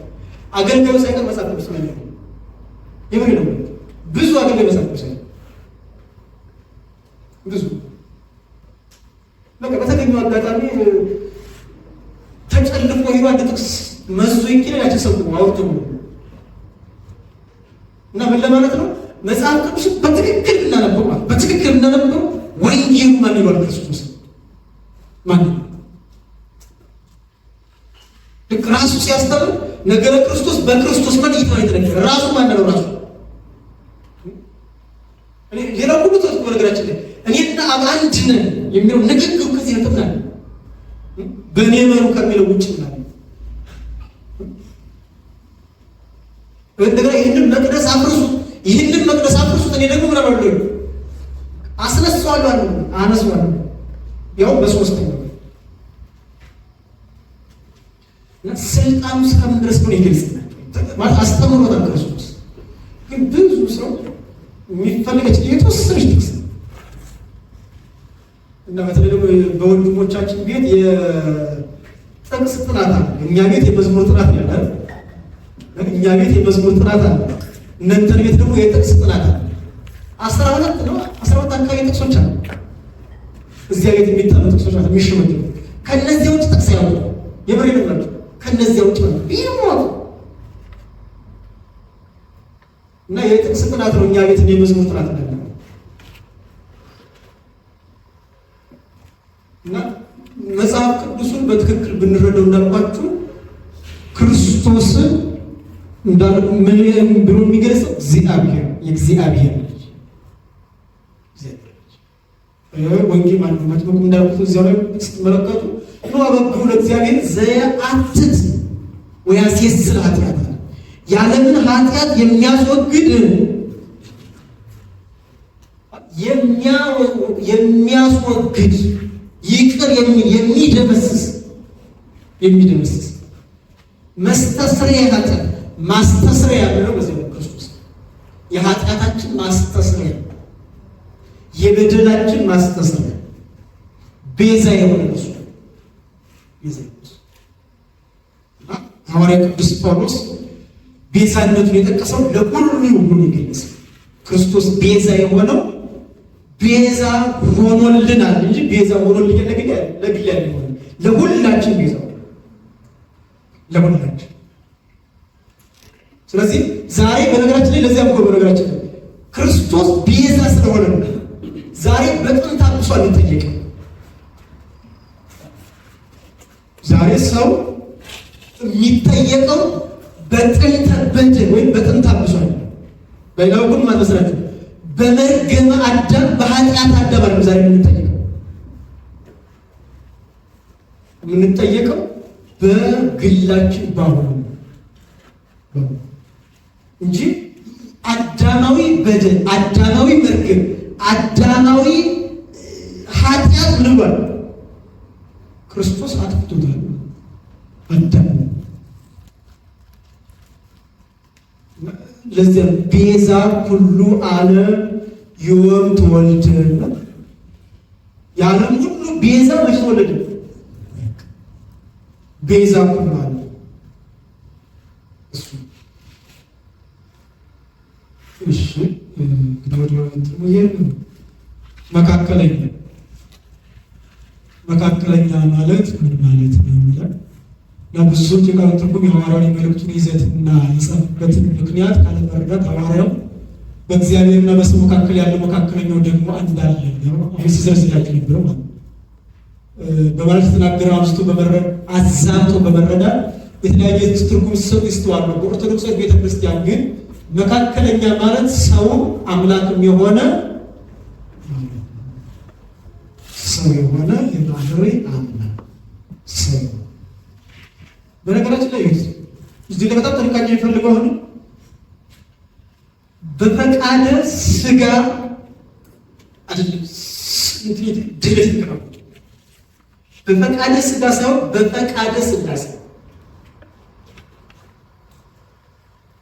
አገልጋዩ ሳይቀር መጽሐፍ ቅዱስ ነው የሚለው የምሬ ነው። ብዙ አገልጋይ መጽሐፍ ቅዱስ ነው ብዙ በቃ በተገኘው አጋጣሚ ተጨልፎ ሄዶ አንድ ጥቅስ መዞ ይችላል ያቸው ሰው አውርቶ እና ምን ለማለት ነው? መጽሐፍ ቅዱስ በትክክል እናነበው ማለት በትክክል እናነበው ወንጌሉ ማን ይባል? ክርስቶስ ማን ልክ ራሱ ሲያስተምር ነገረ ክርስቶስ በክርስቶስ መጥቶ ነው የተነገረ። ራሱ ማን ነው? ራሱ ሌላ ሁሉ ተስቆ ነገራችን ላይ እኔና አብ አንድ ነን የሚለው ንግግሩ ከዚህ ተጠቅላላ በእኔ መሩ ከሚለው ውጭ ነው። እንደገና ይህንን መቅደስ አፍርሱት እኔ ደግሞ ምን አደረገው? አስነሳዋለሁ አነሳዋለሁ ያው በሶስተኛው እና ስልጣኑ እስከምን ድረስ ነው ይገልጽናል ማለት አስተምሮታል ክርስቶስ። ግን ብዙ ሰው የሚፈልገች የተወሰነች ጥቅስ እና በተለይ ደግሞ በወንድሞቻችን ቤት የጥቅስ ጥናት አለ። እኛ ቤት የመዝሙር ጥናት ያለ እኛ ቤት የመዝሙር ጥናት አለ። እናንተ ቤት ደግሞ የጥቅስ ጥናት አለ። 12 ነው 12 አካባቢ ጥቅሶች አሉ። እዚያ ቤት የሚጣሉ ጥቅሶች አሉ የሚሽመዱ ከነዚህ ውጭ ጥቅስ ያው የብሬ ነው ከነዚህ ውጭ ነው ይሞት እና የጥቅስ ጥናት ነው። እኛ ቤት የመዝሙር ጥናት አለ እና መጽሐፍ ቅዱስን በትክክል ብንረዳው እንዳልኳችሁ ክርስቶስን ምን ብሎ የሚገልጸው እግዚአብሔር የእግዚአብሔር ልጅ ወንጌል ማለት ነው። እንዳልኩት እዚያው ላይ ስትመለከቱ ነው አበብኩ ለእግዚአብሔር ዘያአትት ወያስየስር ኃጢአት ያለምን ኃጢአት የሚያስወግድ ይቅር የሚደመስስ መስተስሪያ ኃጢአት ማስተስሪያ ያለው በዚህ ክርስቶስ የኃጢአታችን ማስተስሪያ የበደላችን ማስተስሪያ ቤዛ የሆነ እሱ ሐዋርያ ቅዱስ ጳውሎስ ቤዛነቱን የጠቀሰው ለሁሉ ይገለጽ። ክርስቶስ ቤዛ የሆነው ቤዛ ሆኖልናል እንጂ ቤዛ ሆኖልኛል ለግል ያለው ለሁላችን ቤዛ ለሁላችን። ስለዚህ ዛሬ በነገራችን ላይ ለዚያም እኮ በነገራችን ላይ ክርስቶስ ቤዛ ስለሆነ ነው ዛሬ በጥንት አብሶ አንጠየቅም። ዛሬ ሰው የሚጠየቀው በጥንተ በደል ወይም በጥንት አብሶ ነው። በሌላው ግን ማለት ነው በመርገመ አዳም በኃጢአት አዳም ነው ዛሬ የምንጠየቀው በግላችን ባሁኑ እንጂ አዳማዊ በደል፣ አዳማዊ መርገም፣ አዳማዊ ኃጢአት ምን ብሏል? ክርስቶስ አጥፍቶታል። አዳም ለዚያ ቤዛ ሁሉ ዓለም ዮም ተወልደ የዓለም ሁሉ ቤዛ መች ተወለደ? ቤዛ ሁሉ ዓለም እሱ እሺ እንግዲህ ወዲያው መካከለኛ ማለት ምን ማለት ነው? ለብዙ ሰዎች የቃሉ ትርጉም የሐዋርያው መልእክቱን ይዘትና የጻፈበትን ምክንያት ካለመረዳት ሐዋርያው በእግዚአብሔርና በሰው መካከል ያለው መካከለኛው ደግሞ እንዳለ ነው ሲዘርዝላቸው ነበረው ማለት በማለት ተናገረው። አዛብቶ በመረዳት የተለያየ ትርጉም ሲሰጡ ይስተዋሉ። በኦርቶዶክስ ቤተክርስቲያን ግን መካከለኛ ማለት ሰው አምላክም የሆነ የባህሪ አምላክ ሰው። በነገራችን ላይ እዚህ ላይ በጣም ጥንቃቄ የሚፈልገው ሆነ በፈቃደ ስጋ አይደለም ድለት ነው። በፈቃደ ስጋ ሳይሆን በፈቃደ ሥላሴ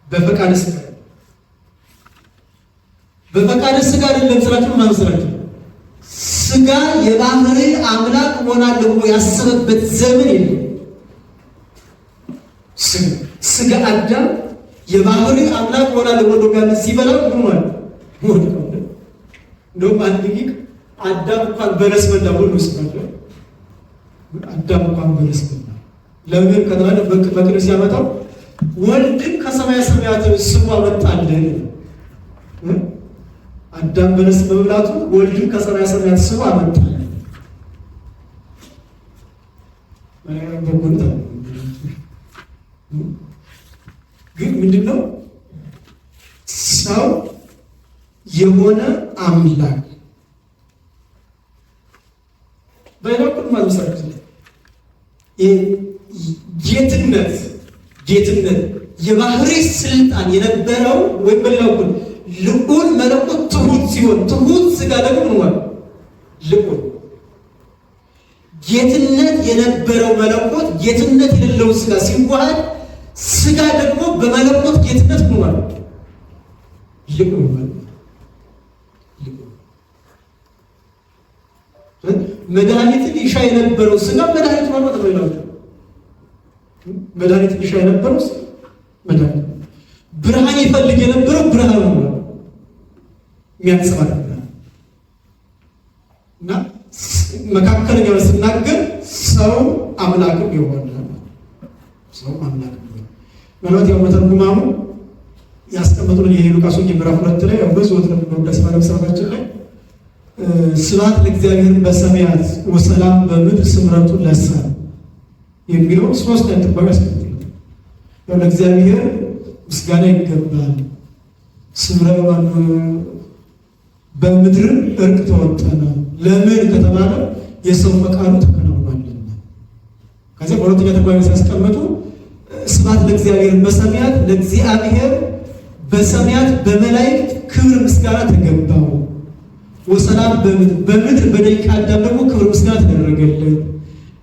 በፈቃደ ስጋ አይደለም ስራችሁ ማለት ስራችሁ ስጋ የባህሪ አምላክ ሆናለሁ ብሎ ያሰበበት ዘመን የለም። ስጋ አዳም የባህሪ አምላክ ሆናለሁ ብሎ ጋር ሲበላ ሆኗል። እንደውም አንድ ጊዜ አዳም እንኳን በለስ በላ ብሎ ነው። አዳም እንኳን በለስ በላ ለምን ከተባለ በቅዱስ ያመጣው ወልድን ከሰማየ ሰማያት ስሙ አመጣልን። አዳም በለስ በመብላቱ ወልድን ከሰማየ ሰማያት ስሙ አመጣልን። ግን ምንድነው ሰው የሆነ አምላክ በይናቁን ማለሰረት ጌትነት የባህሪ ስልጣን የነበረው ወይ በሌላው ሁሉ ልዑል መለኮት ትሁት ሲሆን ትሁት ስጋ ደግሞ ነው ልዑል ጌትነት የነበረው መለኮት ጌትነት የሌለው ስጋ ሲዋሃድ ስጋ ደግሞ በመለኮት ጌትነት ሆኗል። ልዑል መድኃኒትን ይሻ የነበረው ስጋ መድኃኒት ማለት ነው። መድኃኒትን ይሻ የነበረው መድኃኒት ብርሃን ይፈልግ የነበረው ብርሃን ነው የሚያንጸባርቅ እና መካከለኛው ስናገር ሰው አምላክም ይሆናል። ሰው አምላክም ይሆናል ማለት ያው መተርጉማሙ ያስቀመጡልን የሉቃስ ወንጌል ምዕራፍ 2 ላይ ያው ብዙ ወጥረን በመዳስ ባለሰባችን ላይ ስብሐት ለእግዚአብሔር በሰማያት ወሰላም በምድር ስምረቱ ለሰብእ የሚለው ሶስት አይነት ትርጉም ያስቀምጣል። ያው ለእግዚአብሔር ምስጋና ይገባል፣ ስምረቱ በምድር እርቅ ተወጠነ። ለምን ከተባለ የሰው ፈቃዱ ተከናውኗልና። ከዚያ በሁለተኛ ትርጓሜ ሲያስቀምጡ ስብሐት ለእግዚአብሔር በሰማያት ለእግዚአብሔር በሰማያት በመላእክት ክብር ምስጋና ተገባው፣ ወሰላም በምድር በደቂቀ አዳም ደግሞ ክብር ምስጋና ተደረገለት።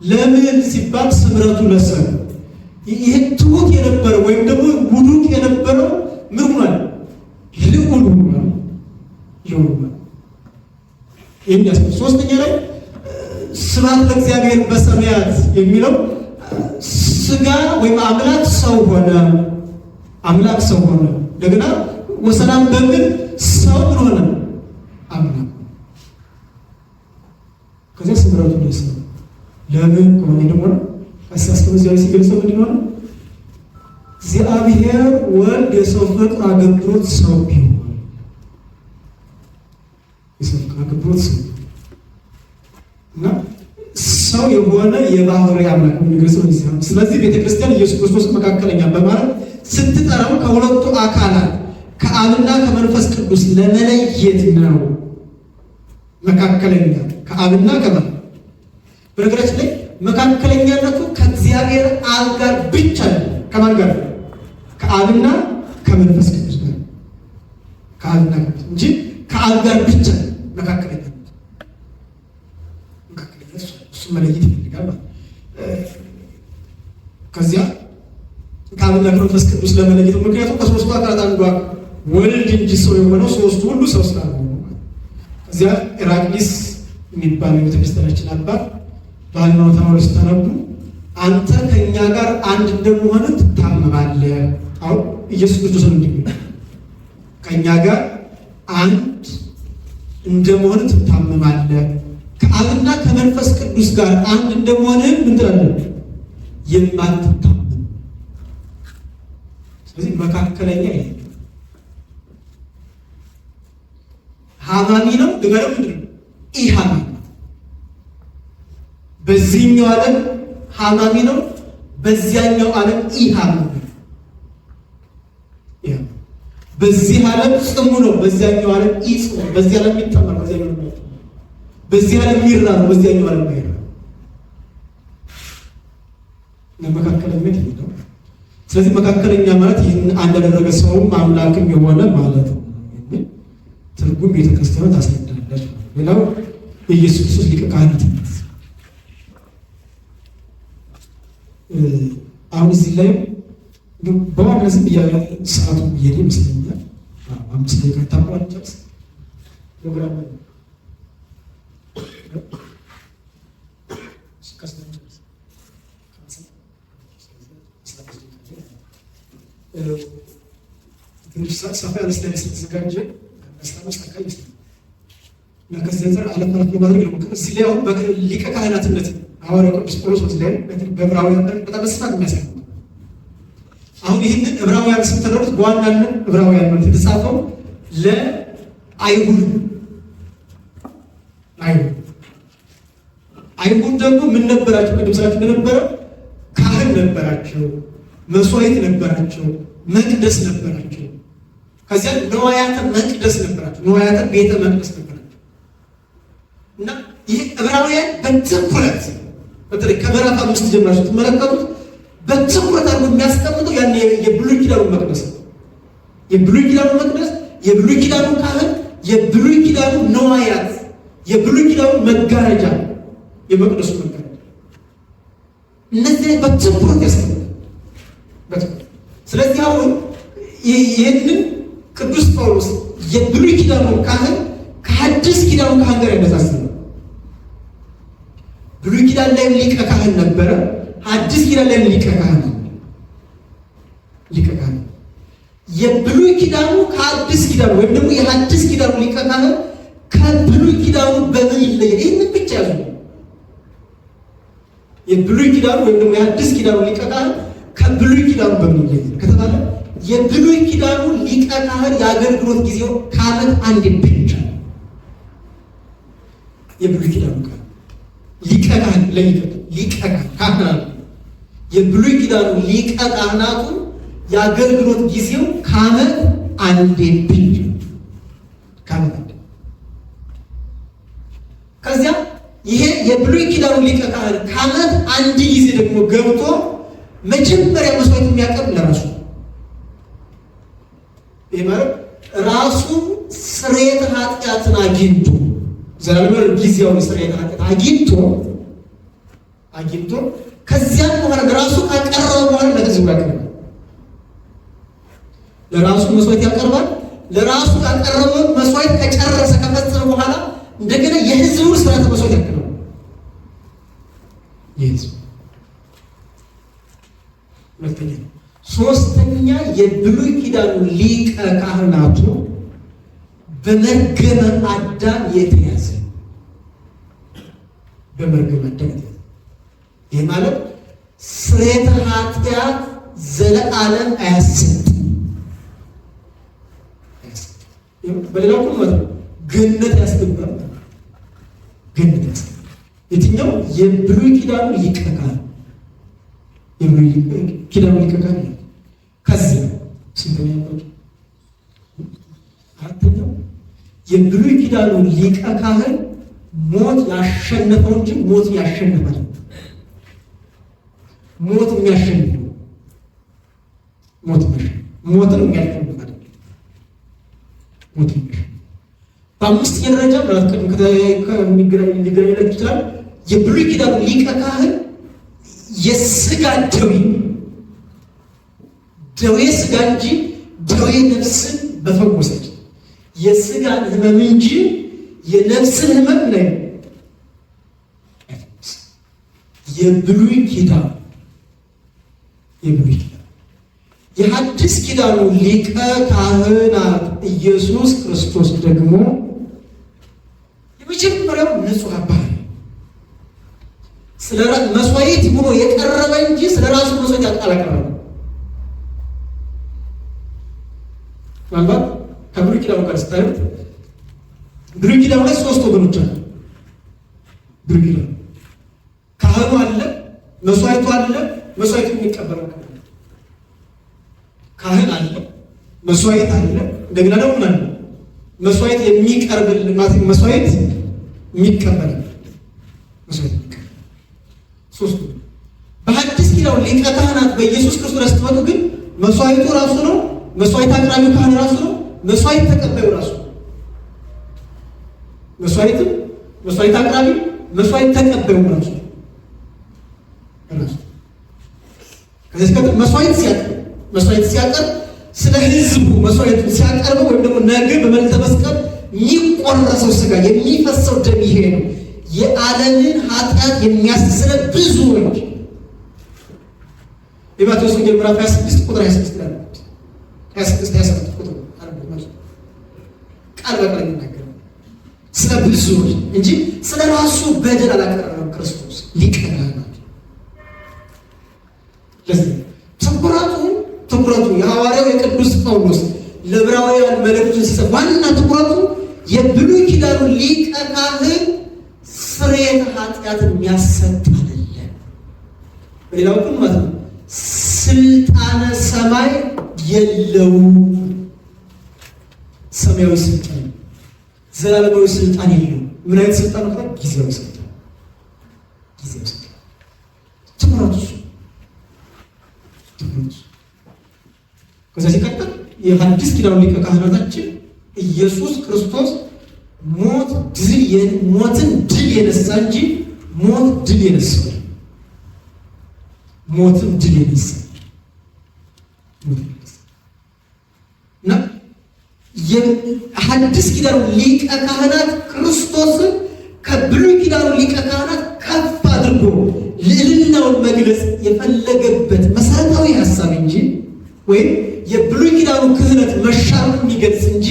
ለምን ሲባል ስምረቱ ለሰብእ ይሄ ትሁት የነበረው ወይም ደግሞ ውዱቅ የነበረው ምን ሆኗል? ልዑል ሆኗል። ሶስተኛ ላይ ስብሐት ለእግዚአብሔር በሰማያት የሚለው ስጋ ወይም አምላክ ሰው ሆነ። አምላክ ሰው ሆነ። እንደገና ወሰላም በምድር ሰው ምን ሆነ? አምላክ። ከዚያ ስምረቱ ለሰብእ ለምን ከሆነ ደግሞ አሳስበዚያው ሲገልጸው ምንድን ነው? እግዚአብሔር ወልድ የሰው ፍቅር አገብሮት ሰው ቢሆን የሰው ፍቅር አገብሮት ሰው እና ሰው የሆነ የባህሪ አምላክ የሚገልጸው ነው። ስለዚህ ቤተክርስቲያን ኢየሱስ ክርስቶስ መካከለኛ በማለት ስትጠራው ከሁለቱ አካላት ከአብና ከመንፈስ ቅዱስ ለመለየት ነው። መካከለኛ ከአብና ከማን በነገራችን ላይ መካከለኛነቱ ከእግዚአብሔር አብ ጋር ብቻ ነው። ከማን ጋር? ከአብና ከመንፈስ ቅዱስ ጋር ከአብና እንጂ ከአብ ጋር ብቻ መካከለኛ እሱ መለየት ይፈልጋል ማለት ከዚያ ከአብና ከመንፈስ ቅዱስ ለመለየት ምክንያቱም ከሶስቱ አካላት አንዷ ወልድ እንጂ ሰው የሆነው ሶስቱ ሁሉ ሰው ስላልሆኑ ማለት ከዚያ ኢራቅሊስ የሚባለው ቤተክርስቲያናችን አባት በሃይማኖት አሁን ስታነቡ አንተ ከኛ ጋር አንድ እንደመሆን ትታመማለህ። አሁን ኢየሱስ ክርስቶስ እንዲህ ከኛ ጋር አንድ እንደመሆን ትታመማለህ። ከአብና ከመንፈስ ቅዱስ ጋር አንድ እንደመሆንህ ምን ትላለህ? የማትታመም። ስለዚህ መካከለኛ ይሄ ሀማሚ ነው። ድገረው ምንድን ነው? ኢሃማሚ። በዚህኛው ዓለም ሀማሚ ነው፣ በዚያኛው ዓለም ኢሃማሚ ነው። በዚህ ዓለም ጽሙ ነው፣ በዚያኛው ዓለም ኢጽሙ። በዚህ ዓለም የሚጠማ ነው፣ በዚያኛው ዓለም አይጠማ። በዚህ ዓለም የሚራ ነው፣ በዚያኛው ዓለም አይራ። መካከለኛነት ይሄ ነው። ስለዚህ መካከለኛ ማለት ይህን አንድ ያደረገ ሰውም አምላክም የሆነ ማለት ነው። ትርጉም ቤተክርስቲያን ታስረዳለች። ሌላው የኢየሱስ ክርስቶስ ሊቀ ካህናትነት አሁን እዚህ ላይ በዋናነት ያለ ሰዓቱ እየሄደ ይመስለኛል። 5 ደቂቃ ታቋጫስ ፕሮግራም ትንሽ ሰፋ ያለ ስታይል ስለተዘጋጀ አስተማሪዎች ተካይ ይመስላል እና ከዚህ አንፃር ዓለም ማለት በማድረግ ነው። እዚህ ላይ አሁን ሊቀ ካህናትነት ሐዋርያው ቅዱስ ጳውሎስ ላይ በዕብራውያን በጣም በስፋት የሚያሳይ አሁን ይህንን ዕብራውያን ስትተረዱት በዋናነት ዕብራውያን ማለት የተጻፈው ለአይሁድ አይሁድ ደግሞ ምን ነበራቸው? ቅድም ስላችሁ እንደነበረ ካህን ነበራቸው፣ መስዋዕት ነበራቸው፣ መቅደስ ነበራቸው። ከዚያ ነዋያተ መቅደስ ነበራቸው፣ ነዋያተ ቤተ መቅደስ ነበራቸው። እና ይህ ዕብራውያን በትኩረት በተለይ ከምዕራፍ 5 ጀምራችሁ ትመለከቱት በትኩረት አድርጎ የሚያስቀምጠው ያን የብሉይ ኪዳኑ መቅደስ ነው። የብሉይ ኪዳኑ መቅደስ፣ የብሉይ ኪዳኑ ካህን፣ የብሉይ ኪዳኑ ነዋያት፣ የብሉይ ኪዳኑ መጋረጃ፣ የመቅደሱ መጋረጃ እነዚህ በትኩረት ያስቀምጣል። ስለዚህ አሁን ይህንን ቅዱስ ጳውሎስ የብሉይ ኪዳኑ ካህን ከሐዲስ ኪዳኑ ካህን ጋር ያነጻጽራል። ብሉይ ኪዳን ላይ ሊቀ ካህን ነበረ፣ ሐዲስ ኪዳን ላይ ሊቀ ካህን የብሉይ ኪዳኑ ከሐዲስ ኪዳኑ ወይም ደግሞ የሐዲስ ኪዳኑ ሊቀ ካህን ከብሉይ ኪዳኑ በምን ይለያል? ይህንን ብቻ ያዙ። የብሉይ ኪዳኑ ወይም ደግሞ የሐዲስ ኪዳኑ ሊቀ ካህን ከብሉይ ኪዳኑ በምን ይለያል ከተባለ የብሉይ ኪዳኑ ሊቀ ካህን የአገልግሎት ጊዜው ከዓመት አንድ ብቻ። የብሉይ ኪዳኑ ካህን ሊቀ ካህን ሊቀ ካህናቱ የብሉይ ኪዳኑ ሊቀ ካህናቱ የአገልግሎት ጊዜው ከዓመት አንድ ብቻ። ከዓመት አንድ። ከዚያ ይሄ የብሉይ ኪዳኑ ሊቀ ካህን ከዓመት አንድ ጊዜ ደግሞ ገብቶ መጀመሪያ መስዋዕት የሚያቀርብ ለራሱ ይሄ ማለት ራሱ ስርየተ ኃጢአትን አግኝቶ ዘላለማዊ ጊዜያዊ ስርየተ ኃጢአት አግኝቶ ከዚያም በኋላ ለራሱ ካቀረበ በኋላ ለሕዝቡ ያቀርባል። ለራሱ መስዋዕት ያቀርባል። ለራሱ ካቀረበ መስዋዕት ከጨረሰ ከፈጸመ በኋላ እንደገና የሕዝቡን ስርዓተ መስዋዕት ያቀርባል። የሕዝቡ ሁለተኛ ነው። ሶስተኛ የብሉይ ኪዳኑ ሊቀ ካህናቱ በመርገመ አዳም የተያዘ በመርገመ አዳም የተያዘ ይህ ማለት ስርየተ ኃጢአት ዘለዓለም አያሰጥም። በሌላው ማለት ገነት ያስገባል። ገነት ያስገባል። የትኛው የብሉይ ኪዳኑ ሊቀ ካህን የብሉይ ኪዳኑ ሊቀ ካህን ከዚህ ስንተኛ ነው? አራተኛው የብሉይ ኪዳኑ ሊቀ ካህን ሞት ያሸነፈው እንጂ ሞት ያሸንፋል። ሞት የሚያሸንፍ ሞትን የሚያሸንፍ አይደለም። ሞት በአምስት ደረጃ ማለት ሊገናኝለት ይችላል። የብሉይ ኪዳኑ ሊቀ ካህን የስጋ ደዌ ስጋ እንጂ ደዌ ነፍስን በፈወሰች የስጋን ህመም እንጂ የነፍስን ህመም ላይ የብሉይ ኪዳን የሐዲስ ኪዳኑ ሊቀ ካህናት ኢየሱስ ክርስቶስ ደግሞ የመጀመሪያው ንጹሕ ባህሪ ስለ መስዋዕት ብሎ የቀረበ እንጂ ስለ ራሱ መስዋዕት አላቀረበም። ምናልባት ከብሉይ ኪዳን ጋር ስታዩት ብሉይ ኪዳን ላይ ሶስት ወገኖች አሉ። ብሉይ ኪዳን ካህኑ አለ፣ መስዋዕቱ አለ፣ መስዋዕቱ የሚቀበል ካህን አለ፣ መስዋዕት አለ፣ እንደገና ደግሞ አለ መስዋዕት የሚቀርብል ማለት መስዋዕት የሚቀበል መስዋዕት ሶስቱ። በሐዲስ ኪዳን ሊቀ ካህናት በኢየሱስ ክርስቶስ ስትመጡ ግን መስዋዕቱ ራሱ ነው፣ መስዋዕት አቅራቢው ካህን ራሱ ነው፣ መስዋዕት ተቀባዩ ራሱ ነው። መስዋዕት አቅራቢ መስዋዕት ተቀባዩ ራሱ ነው። ከዚህ ከተ መስዋዕት ሲያቀርብ ስለ ሕዝቡ መስዋዕት ሲያቀርብ ወይም ደግሞ ነገ በመልዕልተ መስቀል የሚቆረሰው ሥጋ የሚፈሰው ደም ይሄ ነው የዓለምን ኃጢአት የሚያስተሰርይ ብዙዎች የማቴዎስ ወንጌል ምዕራፍ 26 ቁጥር 26 ላይ 26 ቁጥር ቃል በቃል የሚናገር ስለ ብዙዎች እንጂ ስለ ራሱ በደል አላቀረበም ክርስቶስ ሊቀ ካህናት። ለዚህ ትኩረቱ የሐዋርያው የቅዱስ ጳውሎስ ለዕብራውያን መልእክቱን ሲጽፍ ዋና ትኩረቱ የብሉይ ኪዳኑ ሊቀ ካህን ስርየተ ኃጢአትን የሚያሰጥ አይደለም። በሌላ በኩል ማለት ነው ስልጣነ ሰማይ የለውም። ሰማያዊ ስልጣን ዘላለማዊ ስልጣን የለውም። ምን አይነት ስልጣን ነው? ጊዜያዊ ስልጣን። ትኩረቱ ከዛ ሲቀጥል የሐዲስ ኪዳኑ ሊቀ ካህናታችን ኢየሱስ ክርስቶስ ሞትን ድል የነሳ እንጂ ሞትን ድል የነሳ እና የሐዲስ ኪዳኑ ሊቀ ካህናት ክርስቶስን ከብሉይ ኪዳኑ ሊቀ ካህናት ከፍ አድርጎ ልዕልናውን መግለጽ የፈለገበት መሰረታዊ ሀሳብ እንጂ ወይም የብሉይ ኪዳኑ ክህነት መሻሩን የሚገልጽ እንጂ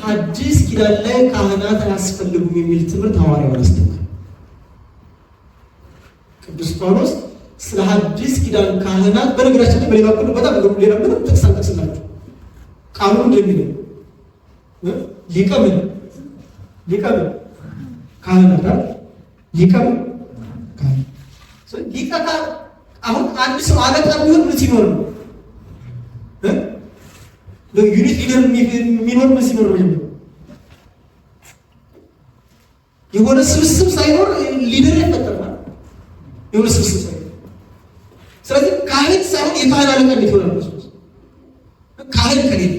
ሐዲስ ኪዳን ላይ ካህናት አያስፈልጉም የሚል ትምህርት ሐዋርያው አስተማረ። ቅዱስ ጳውሎስ ስለ ሐዲስ ኪዳን ካህናት በነገራችን ላይ በሌላ በኩል በጣም ሌላ ምንም ተሳተፍስላችሁ ቃሉ እንደሚለው ሊቀ ካህናት ሊቀ አሁን አንድ ሰው አለቃ ቢሆን ምን ሲኖር ነው? ዩኒት ሊደር የሚኖር ምን ሲኖር ነው? የሆነ ስብስብ ሳይኖር ሊደር ይፈጠራል። የሆነ ስብስብ ሳይኖር ስለዚህ ካህን ሳይሆን የካህን አለቃ እንዴት ይሆናል? ካህን ከሌለ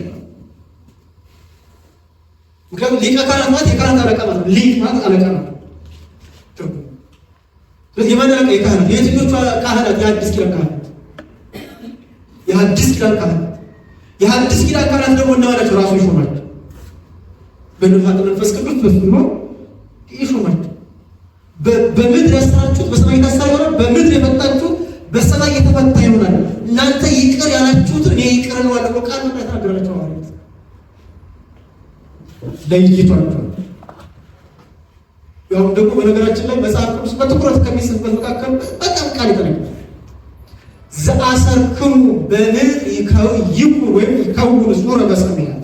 ምክንያቱም ሊቀ ካህናት ማለት የካህናት አለቃ ማለት ነው። ሊቅ ማለት አለቃ ነው። ስለዚህ የማን አለቃ? የካህናት። የትኞቹ ካህናት? የሐዲስ ኪዳን ካህናት። የሐዲስ ኪዳን ካህናት ደግሞ እነማናቸው? ራሱ ይሾማቸው በንፋተ መንፈስ ቅዱስ በፍኖ ይሾማቸው። በምድር ያሰራችሁት በሰማይ የታሰረ ይሆናል፣ በምድር የፈታችሁት በሰማይ የተፈታ ይሆናል። እናንተ ይቅር ያላችሁት እኔ ይቅር እለዋለሁ ቃል ተናገራቸው ማለት ለይቷቸው። ያው ደግሞ በነገራችን ላይ መጽሐፍ ቅዱስ በትኩረት ከሚሰጥበት መካከል በጣም ቃል ይተናገራል። ዘአሰርክሙ በምድር ይኩን ወይም ይከውን ዙረ በሰማያት፣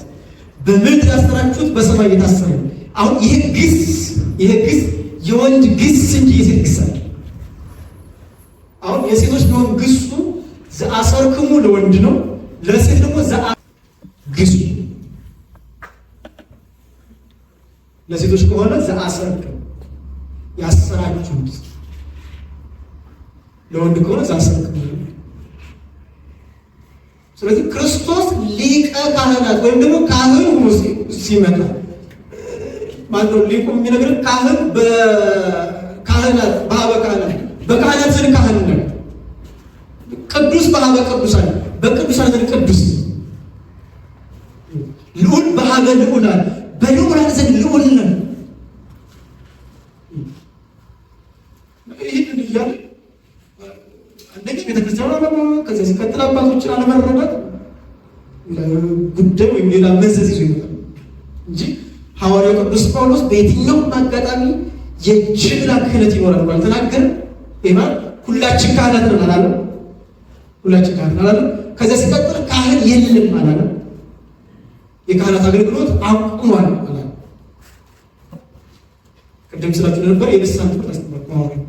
በምድር ያሰራችሁት በሰማይ የታሰረ። አሁን ይሄ ግስ የወንድ ግስ እንጂ የሴት ግስ አለ። አሁን የሴቶች ቢሆን ግሱ ዘአሰርክሙ ለወንድ ነው፣ ለሴት ደግሞ ግሱ ለሴቶች ከሆነ ዘአሰርክሙ ያሰራችሁት፣ ለወንድ ከሆነ ዘአሰርክሙ። ስለዚህ ክርስቶስ ሊቀ ካህናት ወይም ደግሞ ካህን ሆኖ ሲመጣ ማነው ሊቁ የሚነግረን? ካህን በካህናት በካህናት ዘንድ ካህን ነው። ቅዱስ በሀበ ቅዱሳን በቅዱሳን ዘንድ ቅዱስ፣ ልዑል በሀበ ልዑላን በልዑላን ዘንድ ልዑል ነው። ይህን እያለ አንደኛ ቤተክርስቲያኑ አለማወቅ፣ ከዚያ ሲቀጥል አባቶችን አለመረዳት ጉዳይ ወይም ሌላ መዘዝ ይዞ ይመጣል እንጂ ሐዋርያው ቅዱስ ጳውሎስ በየትኛውም አጋጣሚ የጅምላ ክህነት ይኖራል ብሎ አልተናገረም። ይባል ሁላችን ካህናት ነን አላለም። ሁላችን ካህናት አላለም። ከዚያ ሲቀጥል ካህን የለም አላለም። የካህናት አገልግሎት አቁሟል አላለም። ቅድም ስላችሁ ነበር የልሳን ትምህርት አስተማርኩ ሐዋርያው።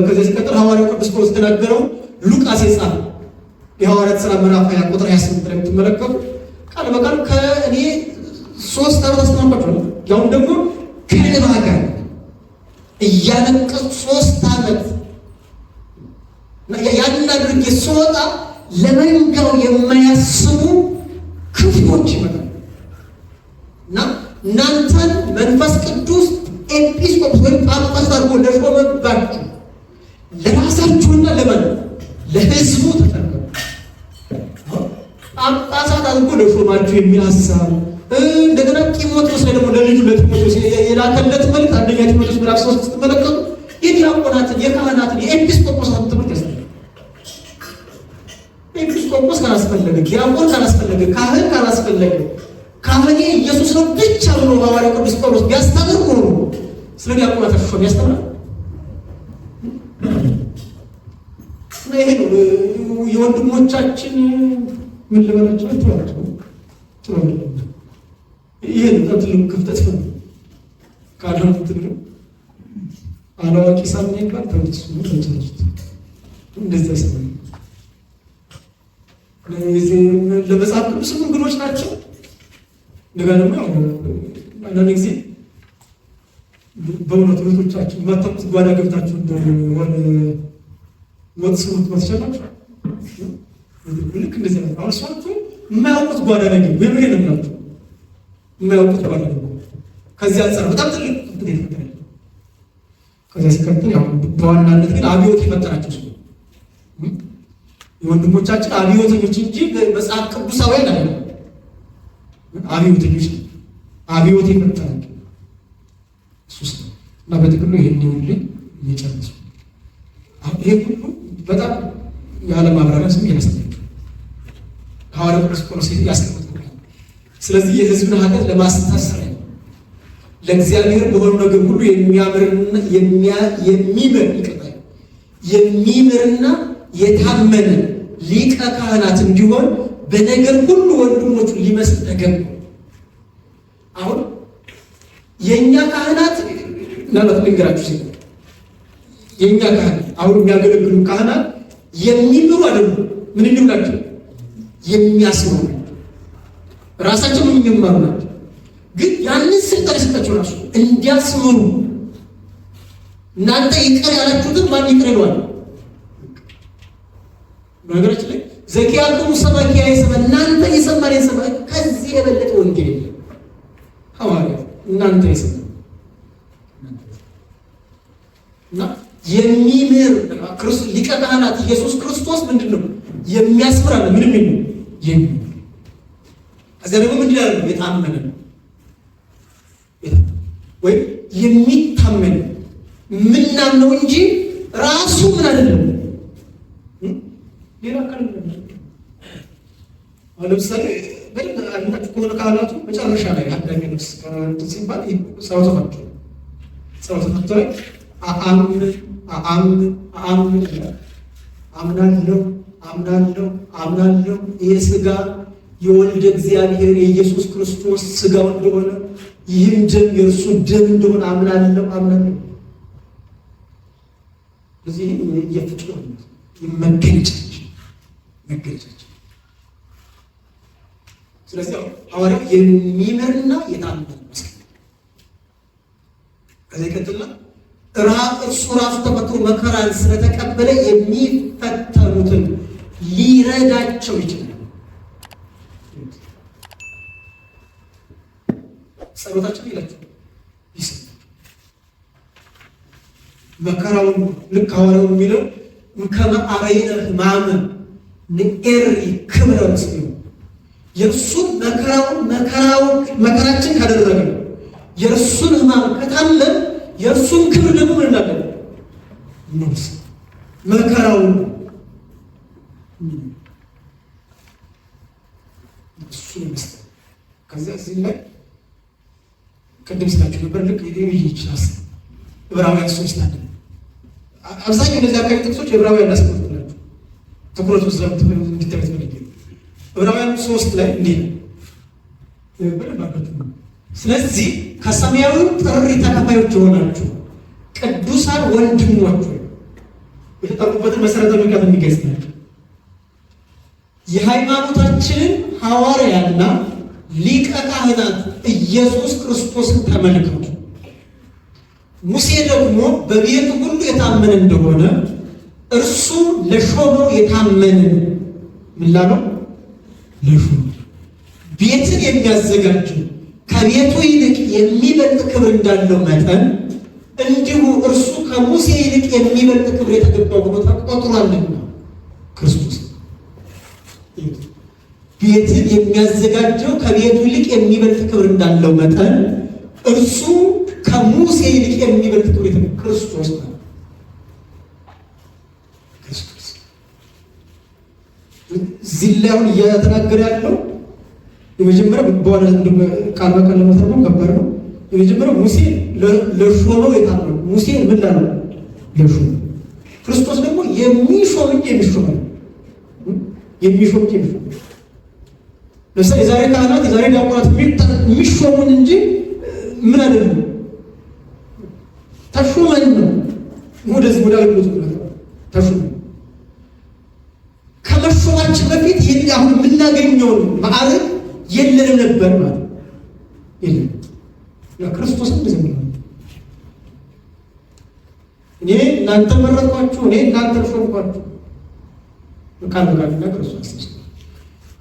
ከዚያ ሲቀጥል ሐዋርያው ቅዱስ ጳውሎስ የተናገረው ሉቃስ የጻፈው የሐዋርያት ሥራ ምዕራፍ 20 ቁጥር 28 ላይ የምትመለከቱ ቃል በቃል ከእኔ 3 ዓመት አስተማርኳቸዋለሁ። ያውም ደግሞ ከእንባ ጋር እያለቀስኩ 3 ዓመት ያንን አድርጌ ስወጣ ለመንጋው የማያስቡ ክፉዎች ይመጣሉ እና እናንተን መንፈስ ቅዱስ ኤጲስቆጶስ ወይም ጳጳስ አድርጎ ለሾመባችሁ ለራሳችሁና ለሕዝቡ ተጠንቀቁ። ጳጳሳት አድርጎ ለሾማችሁ የሚል ሀሳብ እንደገና ጢሞቴዎስ ላይ ደግሞ ለልጁ ለጢሞቴዎስ የላከለት መልእክት አንደኛ ጢሞቴዎስ ምዕራፍ 3 ስትመለከቱ የዲያቆናትን፣ የካህናትን፣ የኤጲስቆጶሳትን ትምህርት ያስተምራል። ኤጲስቆጶስ ካላስፈለገ፣ ዲያቆን ካላስፈለገ፣ ካህን ካላስፈለገ ካህኔ ኢየሱስ ነው ብቻ ብሎ ሐዋርያው ቅዱስ ጳውሎስ ቢያስተምር ኖሮ ስለ ዲያቆናት ተሾም ያስተምራል። እና ይሄ ነው የወንድሞቻችን ምን ልበላቸው አትሏቸው ጥሩ ይሄ ነው ትልቁ ክፍተት ነው። ካለው ትልቁ አላዋቂ ሳምን ይባል ተውት ነው ተውት እንደዛ ሰው ለመጽሐፍ ቅዱስ እንግዶች ናቸው። እንደገና ደግሞ አንዳንድ ጊዜ በእውነት ቤቶቻችን ማታውቁት ጓዳ ገብታችሁ እንደሆነ ወጥ ስሙት ማስቻላችሁ ልክ እንደዚህ ነው። አሁን ሰዎች የማያውቁት ጓዳ ነገር በምን ነው የማያውቁት ጓዳ ነገር ከዚህ አንፃር በጣም ትልቅ እንትን ይፈጠራል። ከዚያ ሲቀጥል ያው በዋናነት ግን አብዮት የፈጠራቸው ሰው የወንድሞቻችን አብዮተኞች እንጂ መጽሐፍ ቅዱሳውያን አይደለም። አብዮተኞች አብዮት የፈጠራቸው እሱስ እና በጥቅሉ ይሄን ሁሉ እየጨረሱ ይሄ ሁሉ በጣም ያለ ማብራሪያ ስም ያስተምራል ሐዋርያው ቅዱስ ጳውሎስ ያስተምራል። ስለዚህ የሕዝብን ኃጢአት ለማስተስረይ ለእግዚአብሔር በሆነ ነገር ሁሉ የሚምርና የታመነ ሊቀ ካህናት እንዲሆን በነገር ሁሉ ወንድሞቹ ሊመስል ተገባ። አሁን የእኛ ካህናት ምናልባት ልንገራችሁ ሲል የእኛ ካህናት አሁን የሚያገለግሉ ካህናት የሚምሩ አይደሉም። ምን እንዲሁላቸው የሚያስምሩ ራሳቸው የሚማሩ ናቸው። ግን ያንን ስልጣን የሰጣቸው ራሱ እንዲያስምሩ እናንተ ይቅር ያላችሁትን ማን ይቅር ይለዋል? በነገራችን ላይ ዘኪያቱም ሰባኪያ የሰማ እናንተ የሰማን የሰማ ከዚህ የበለጠ ወንጌል የለም። ሐዋርያት እናንተ የሰማ እና የሚምር ክርስቶስ ሊቀ ካህናት ኢየሱስ ክርስቶስ ምንድነው የሚያስምር አለ። ምንም የሚምር ከዚያ ደግሞ ምንድን ያለ የታመነ ወይ የሚታመን ምናምነው እንጂ ራሱ ምን አይደለም ሌላ ካለ ለምሳሌ በደንብ አንዳችሁ ከሆነ ካህናቱ መጨረሻ ላይ አዳኝ ነፍስ ከእንትን ሲባል ጸሎት ላይ አምናለሁ ይህ ሥጋ የወልደ እግዚአብሔር የኢየሱስ ክርስቶስ ሥጋው እንደሆነ ይህም ደም የእርሱ ደም እንደሆነ አምናለሁ። እዚህ የፍቅር መገለጫችን። ስለዚህ ሐዋርያው የሚምርና የታመነ መስቀል ከዚህ ቀጥልና እርሱ ራሱ ተፈትኖ መከራን ስለተቀበለ የሚፈተኑትን ሊረዳቸው ይችላል። ጸሎታችን ይላችሁ መከራውን ልክ ሐዋርያው የሚለው ከመአበይነ ሕማመ ንኤሪ ክብረ ምስጢሩ የእርሱን መከራችን ካደረገ የእርሱን ሕማም ከታመን የእርሱን ክብር ደግሞ ምን እናገር ንስ መከራውን እሱ ይመስላል። ከዚያ እዚህ ላይ ቅድም ስላችሁ ነበር ልክ ይችላል ዕብራውያን 3 አለ። አብዛኛው እነዚህ አካባቢ ጥቅሶች ዕብራውያን ያስቀምጡላችሁ ትኩረቱ እንዲታዩት ፈልጌ ነው። ዕብራውያን 3 ላይ እንዲህ ነው። ስለዚህ ከሰማያዊ ጥሪ ተካፋዮች የሆናችሁ ቅዱሳን ወንድሞች የተጠሩበትን መሰረታዊ ምክንያት የሚገልጽ ናቸው። የሃይማኖታችንን ሐዋርያና ሊቀ ካህናት ኢየሱስ ክርስቶስን ተመልከቱ። ሙሴ ደግሞ በቤቱ ሁሉ የታመነ እንደሆነ እርሱ ለሾመው የታመነ ምን ላለው ለሾመው ቤትን የሚያዘጋጅ ከቤቱ ይልቅ የሚበልጥ ክብር እንዳለው መጠን እንዲሁ እርሱ ከሙሴ ይልቅ የሚበልጥ ክብር የተገባው ሆኖ ተቆጥሯልና ክርስቶስ ቤትን የሚያዘጋጀው ከቤቱ ይልቅ የሚበልጥ ክብር እንዳለው መጠን እርሱ ከሙሴ ይልቅ የሚበልጥ ክብር የተገባው ክርስቶስ ነው። ክርስቶስ እዚህ ላይ አሁን እየተናገረ ያለው የመጀመሪያው በኋላ ቃል በቃል ለመተርጎም ከባድ ነው። የመጀመሪያው ሙሴ ለሾመው የታመነ ሙሴ ምን ላለው ለሾመው ክርስቶስ ደግሞ የሚሾም እንጂ የሚሾም ለምሳሌ የዛሬ ካህናት የዛሬ ዲያቆናት የሚሾሙን እንጂ ምን አይደለም ተሾመን ነው። ወደዚህ ወደ አገልግሎት ተሾመን ከመሾማችን በፊት ይህን አሁን የምናገኘውን ማዕረግ የለንም ነበር ማለት የለም። ክርስቶስ እንደዚህ ነው። እኔ እናንተ መረጥኳችሁ፣ እኔ እናንተ ሾምኳችሁ ቃል በቃልና ክርስቶስ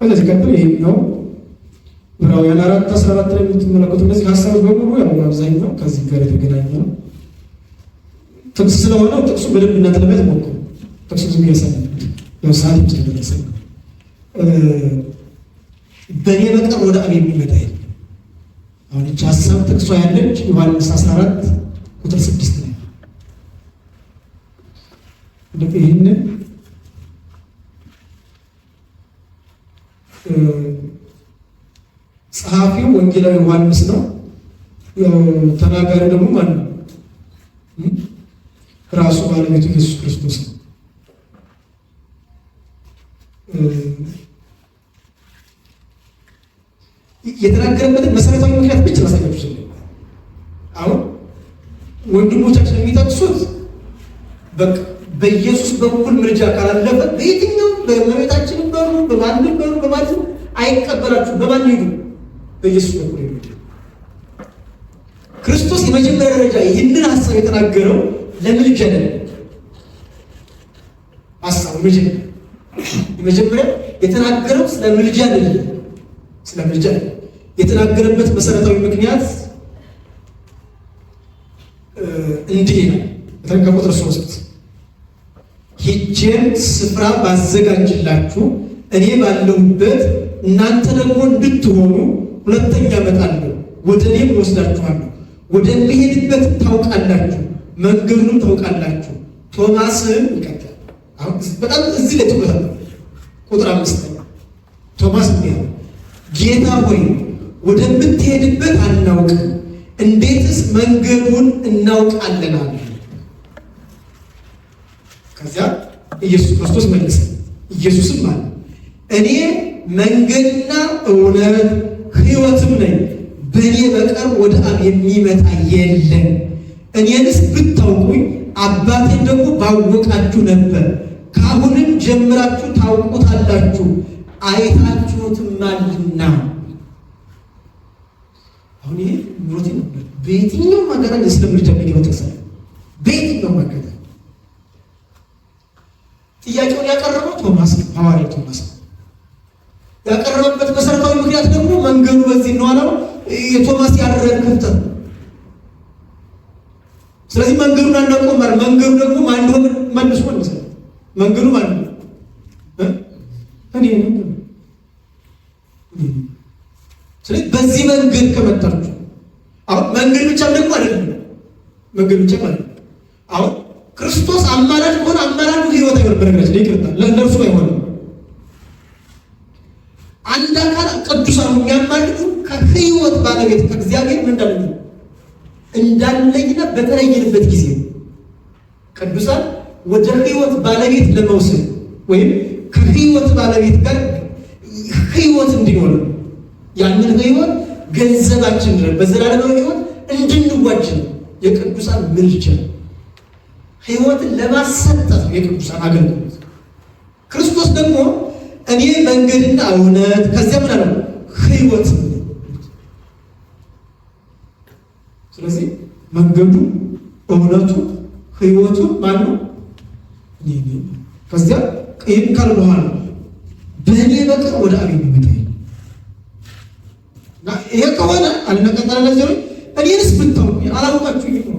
በዚህ ቀጥሎ ይሄኛው ዕብራውያን 4:14 ላይ የምትመለከቱ እነዚህ ሀሳቦች በሙሉ ያው አብዛኛው ከዚህ ጋር የተገናኘ ነው። ጥቅስ ስለሆነ ጥቅሱ በደንብ እናንተ ለማየት ሞክሩ። ጥቅሱ ዝም ያሰናል ያው ሰዓት ይጨርሳል። በእኔ በቀር ወደ አብ የሚመጣ የለም። አሁን እቺ ሀሳብ ጥቅሷ ያለች ዮሐንስ 14:6 ላይ እንደዚህ ይህንን ጸሐፊው ወንጌላዊ ዮሐንስ ነው። ያው ተናጋሪ ደግሞ ማን ነው? ራሱ ባለቤቱ ኢየሱስ ክርስቶስ ነው። የተናገረበትን መሰረታዊ ምክንያት ብቻ ላሳያችሁ። አሁን ወንድሞቻችን የሚጠቅሱት በቃ በኢየሱስ በኩል ምርጫ ካላለፈ በየትኛው በእመቤታችን በሩ በማንም በሩ በማንም አይቀበላችሁ። በማን ሄዱ? በኢየሱስ በኩል ሄዱ። ክርስቶስ የመጀመሪያ ደረጃ ይህንን ሀሳብ የተናገረው ለምልጃ ነው። ሀሳቡ የመጀመሪያ የተናገረው ስለ ምልጃ ነው። ስለ ምልጃ የተናገረበት መሰረታዊ ምክንያት እንዲህ ነው። ከቁጥር 3 ሄጄም ስፍራ ባዘጋጅላችሁ እኔ ባለሁበት እናንተ ደግሞ እንድትሆኑ ሁለተኛ እመጣለሁ፣ ወደ እኔም ወስዳችኋለሁ፣ ወደሚሄድበት ታውቃላችሁ፣ መንገዱንም ታውቃላችሁ። ቶማስም ይቀጥላል። አሁን በጣም እዚህ ላይ ትኩረት ቁጥር 5 ቶማስ ነው ጌታ ሆይ ወደምትሄድበት አናውቅም፣ እንዴትስ መንገዱን እናውቃለን አለ። ከዚያ ኢየሱስ ክርስቶስ መለሰ፣ ኢየሱስም አለ እኔ መንገድና እውነት ሕይወትም ነኝ፣ በእኔ በቀር ወደ አብ የሚመጣ የለም። እኔንስ ብታውቁኝ አባቴን ደግሞ ባወቃችሁ ነበር። ከአሁንም ጀምራችሁ ታውቁታላችሁ አይታችሁትማልና። አሁን ይሄ ኖቲ ነበር። በየትኛውም አጋጣሚ ስለምልጃ ይወጣል። በየትኛውም አጋጣሚ ጥያቄውን ያቀረበው ቶማስ ሐዋርያው ቶማስ ያቀረበበት መሰረታዊ ምክንያት ደግሞ መንገዱ በዚህ ነው አለው። የቶማስ ያደረገ ክፍተት ነው። ስለዚህ መንገዱን አናውቀውም ማለት መንገዱ ደግሞ ማን እንደሆነ መልሶ መንገዱ ማን ነው? እኔ ስለዚህ በዚህ መንገድ ከመጣችሁ አሁን መንገድ ብቻ ደግሞ አይደለም። መንገድ ብቻ ማለት አሁን ክርስቶስ አማላጅ ከሆነ አማላጁ ሕይወት አይሆንም። በነገራችን ላይ ይቅርታ ለእርሱ አይሆንም። አንድ አካል ቅዱሳኑ የሚያማልዱ ከሕይወት ባለቤት ከእግዚአብሔር ምን እንዳለ እንዳለኝና በተለየንበት ጊዜ ቅዱሳን ወደ ሕይወት ባለቤት ለመውሰድ ወይም ከሕይወት ባለቤት ጋር ሕይወት እንዲኖር ያንን ሕይወት ገንዘባችን በዘላለማዊ ሕይወት እንድንዋጅ የቅዱሳን ምልጃ ሕይወትን ለማሰጠት የቅዱሳን አገልግሎት። ክርስቶስ ደግሞ እኔ መንገድና እውነት ከዚያ ምን አለው ሕይወት። ስለዚህ መንገዱ እውነቱ ሕይወቱ ማን ነው? ከዚያ ይህን ካል በኋላ በእኔ በቀር ወደ አብ የሚመጣ እና ይሄ ከሆነ አልነቀጠለ ለዘሩ እኔንስ ብታውቁኝ አላወቃችሁ ነው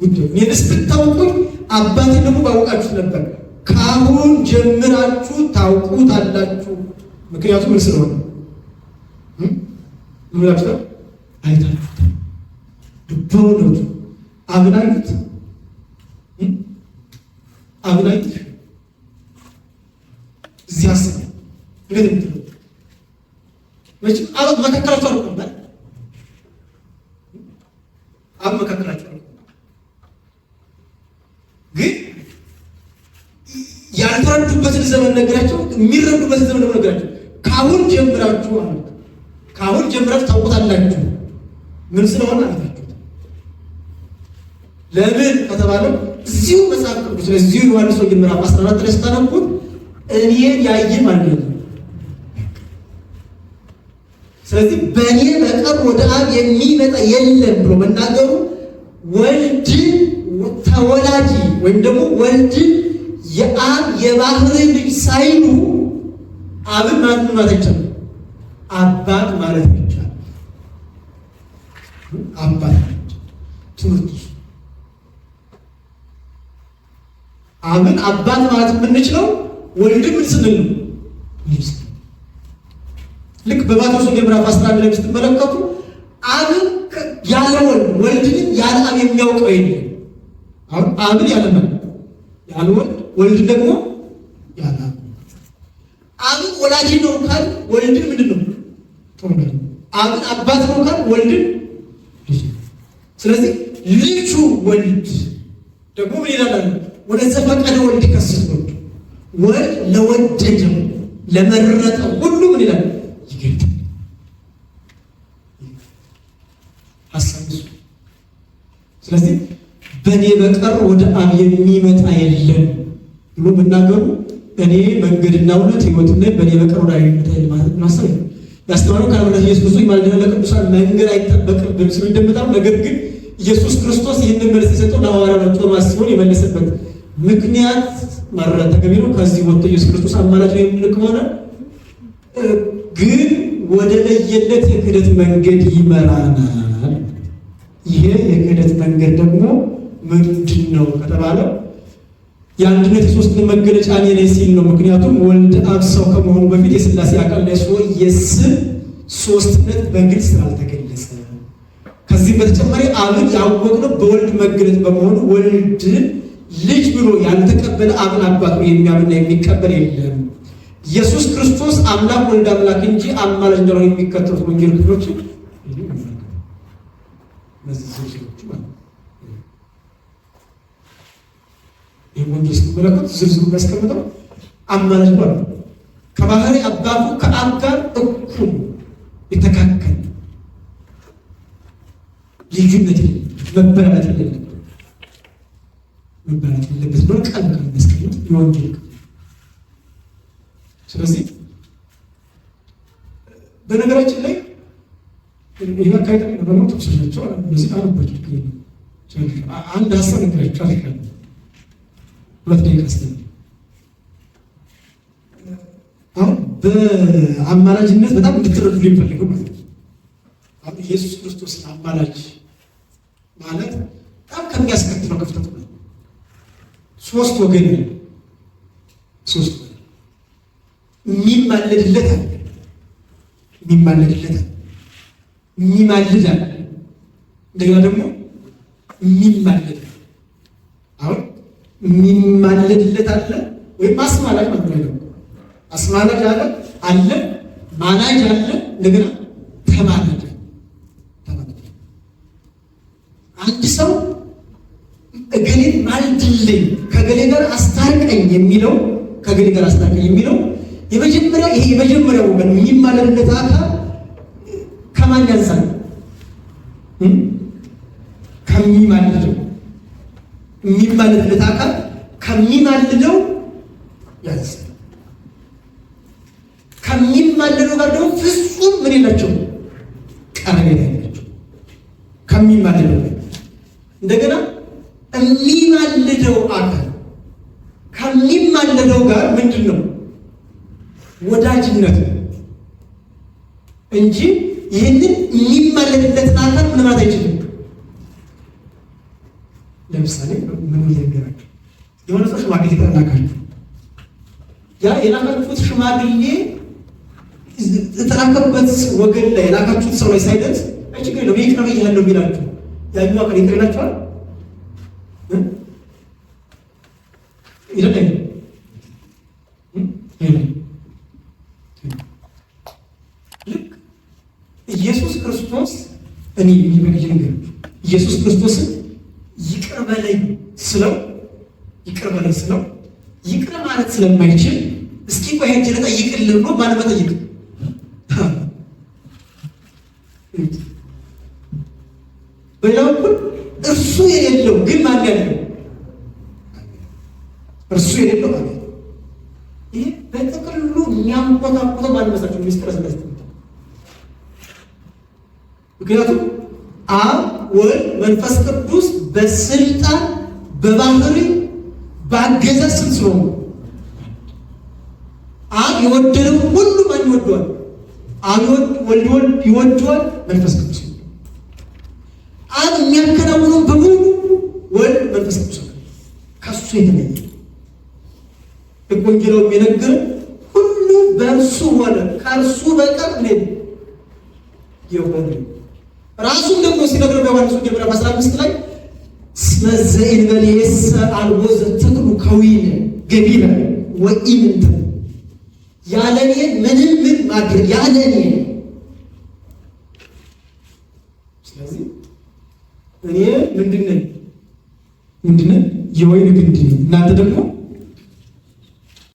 ጉዳዩ። እኔንስ ብታውቁኝ አባቴን ደግሞ ባወቃችሁ ነበር። ከአሁን ጀምራችሁ ታውቁታላችሁ። ምክንያቱም ምን ስለሆነ ምን ያክል አይታችሁታል። በእውነቱ አብን አዩት። አብን አዩት። እዚህ አስብ ግን መቼም አብ መካከላቸው አልቆም ማለት አብ መካከላቸው አልቆም ግን ያልተረዱበትን ዘመን ነገራቸው። የሚረዱበትን ዘመን ነገራቸው። ከአሁን ጀምራችሁ ማለት ከአሁን ጀምራችሁ ታውቁታላችሁ። ምን ስለሆነ አይታችሁት። ለምን ከተባለ እዚሁ መጽሐፍ ቅዱስ እዚሁ ዮሐንስ ወንጌል ምዕራፍ 14 ላይ ስታነቡት እኔን ያየ ማለት ነው። ስለዚህ በእኔ በቀር ወደ አብ የሚመጣ የለም ብሎ መናገሩ ወልድን ተወላጅ ወይም ደግሞ ወልድን የአብ የባህሪ ልጅ ሳይሉ አብን ማለት አይቻልም። አባት ማለት ይቻላል። አባት ትምህርት አብን አባት ማለት የምንችለው ወልድን ምን ስንል ነው? ልክ በማቴዎስ ወንጌል ምዕራፍ 11 ላይ ስትመለከቱ አብን ያለ ወልድ ወልድን ያለ አብ የሚያውቀው የለም። አሁን አብን ያለ ማን ያለ ወልድ ወልድን ደግሞ ያለ አብ። አብን ወላጅ ነው ካል ወልድን ምንድን ነው? ተወላጅ። አብን አባት ነው ካል ወልድን ልጅ። ስለዚህ ልጁ ወልድ ደግሞ ምን ይላል? ወደ ዘፈቀደ ወልድ ከስስ ወልድ ለወደደው ለመረጠው ሁሉ ምን ይላል? ይገልጣል። ሐሳቡ። ስለዚህ በእኔ በቀር ወደ አብ የሚመጣ የለም ብሎ መናገሩ እኔ መንገድና እውነት ሕይወትም ነኝ፣ በእኔ በቀር ወደ አብ የሚመጣ የለም ማለት ነው። ሐሳቡ ያስተማረው ካለበት ኢየሱስ ክርስቶስ ይማልደና ለቅዱሳን መንገድ አይጠበቅብን ሲሉ እንደመጣው፣ ነገር ግን ኢየሱስ ክርስቶስ ይህንን መልስ የሰጠው ለሐዋርያው ቶማስ ሲሆን የመለሰበት ምክንያት ማረጋገጥ ተገቢ ነው። ከዚህ ወጥቶ ኢየሱስ ክርስቶስ አማላጅ ነው የሚል ከሆነ ግን ወደ ለየለት የክህደት መንገድ ይመራናል። ይሄ የክህደት መንገድ ደግሞ ምንድን ነው ከተባለ የአንድነት የሶስትነት መገለጫ እኔ ነኝ ሲል ነው። ምክንያቱም ወልድ አብ ሰው ከመሆኑ በፊት የሥላሴ አካል ላይ ሲሆን የስም ሶስትነት በግልጽ ስላልተገለጸ፣ ከዚህም በተጨማሪ አብን ያወቅነው በወልድ መገለጥ በመሆኑ ወልድን ልጅ ብሎ ያልተቀበለ አብን አባት ብሎ የሚያምንና የሚቀበል የለም። ኢየሱስ ክርስቶስ አምላክ ወልድ አምላክ እንጂ አማላጅ እንደሆነ የሚከተሉት ወንጌል ክፍሎች ይህ ወንጌል ስትመለከቱ ዝርዝሩ የሚያስቀምጠው አማላጅ ማለት ከባህሪ አባቱ ከአብ ጋር እኩል የተካከለ ልዩነት መበላለጥ የለም። መበላለጥ የለበት ብሎ ቃል በቃል የሚያስቀምጥ የወንጌል ክፍል። ስለዚህ በነገራችን ላይ ይህ አካባቢ በሞት ተሰሻቸው እነዚህ አሉባቸው አንድ ሀሳብ ነገራቸው አፍሪካል 2 ደቂቃ ስ አሁን በአማላጅነት በጣም እንድትረዱ የሚፈልገው ማለት ነው። አሁን ኢየሱስ ክርስቶስ አማላጅ ማለት በጣም ከሚያስከትለው ክፍተት ነው። 3 ወገን ነው። 3 ወገን የሚማለድለት አለ፣ የሚማለድለት አለ፣ የሚማልድ አለ፣ እንደገና ደግሞ የሚማለድ አሁን የሚማለድለት አለ ወይም አስማላጅ ማለት ነው። አስማላጅ አለ አለ፣ ማላጅ አለ፣ እንደገና ተማላጅ። አድርግልኝ ከገሌ ጋር አስታርቀኝ የሚለው ከገሌ ጋር አስታርቀኝ የሚለው የመጀመሪያው ወገን የሚማለድለት አካል ከማን ያንሳል? የሚማለድለት አካል ከሚማልደው ያንሳል። ከሚማልደው ጋር ደግሞ ፍጹም ምን የላቸው ቀረቤታ የላቸው። ከሚማልደው እንደገና የሚማልደው አካል ከሚማልደው ጋር ምንድን ነው? ወዳጅነት እንጂ ይህንን የሚማለድለትን አካል ምን ማለት አይችልም። ለምሳሌ ምን ይነገራችሁ? የሆነ ሰው ሽማግሌ ተላካችሁ። ያ የላካችሁት ሽማግሌ የተላከበት ወገን ላይ የላካችሁት ሰው ላይ ሳይደርስ ችግር የለውም ይቅር ብያለሁ የሚላችሁ ያኛው አካል ይቅር ይላችኋል? ይላል ልክ ኢየሱስ ክርስቶስ ኢየሱስ ክርስቶስን ይቅር በለኝ ስለው ይቅር ማለት ስለማይችል እስኪ ቆይ ሄጄ ልጠይቅልህ ብሎ ማን መጠይቅ? በሌላ በኩል እርሱ የሌለው ግን ማን ያለው? እርሱ የሌለው አለ። ይሄ በጥቅሉ የሚያንቆታቆተው ማን መሰላችሁ? ሚስጥረ ሥላሴ። ምክንያቱም አብ ወልድ መንፈስ ቅዱስ በስልጣን በባህሪ በአገዛዝ ስም ስለሆኑ አብ የወደደው ሁሉ ማን ይወደዋል? አብ ወልድ ይወደዋል፣ መንፈስ ቅዱስ አብ የሚያከናውነው በሙሉ ወልድ መንፈስ ቅዱስ ከሱ የተለየ ወንጌላው የሚነግረን ሁሉ በእርሱ ሆነ ከእርሱ በቀር ምን የሆነ ራሱም ደግሞ ሲነግረው በዮሐንስ ወንጌል ምዕራፍ 15 ላይ ስመዘእንበሌሰ አልቦ ዘትክሉ ከዊነ ገቢረ ወኢምንተ ያለኔ ምንም ምን ማድረግ ያለኔ። ስለዚህ እኔ ምንድነው የወይን ግንድ ነኝ፣ እናንተ ደግሞ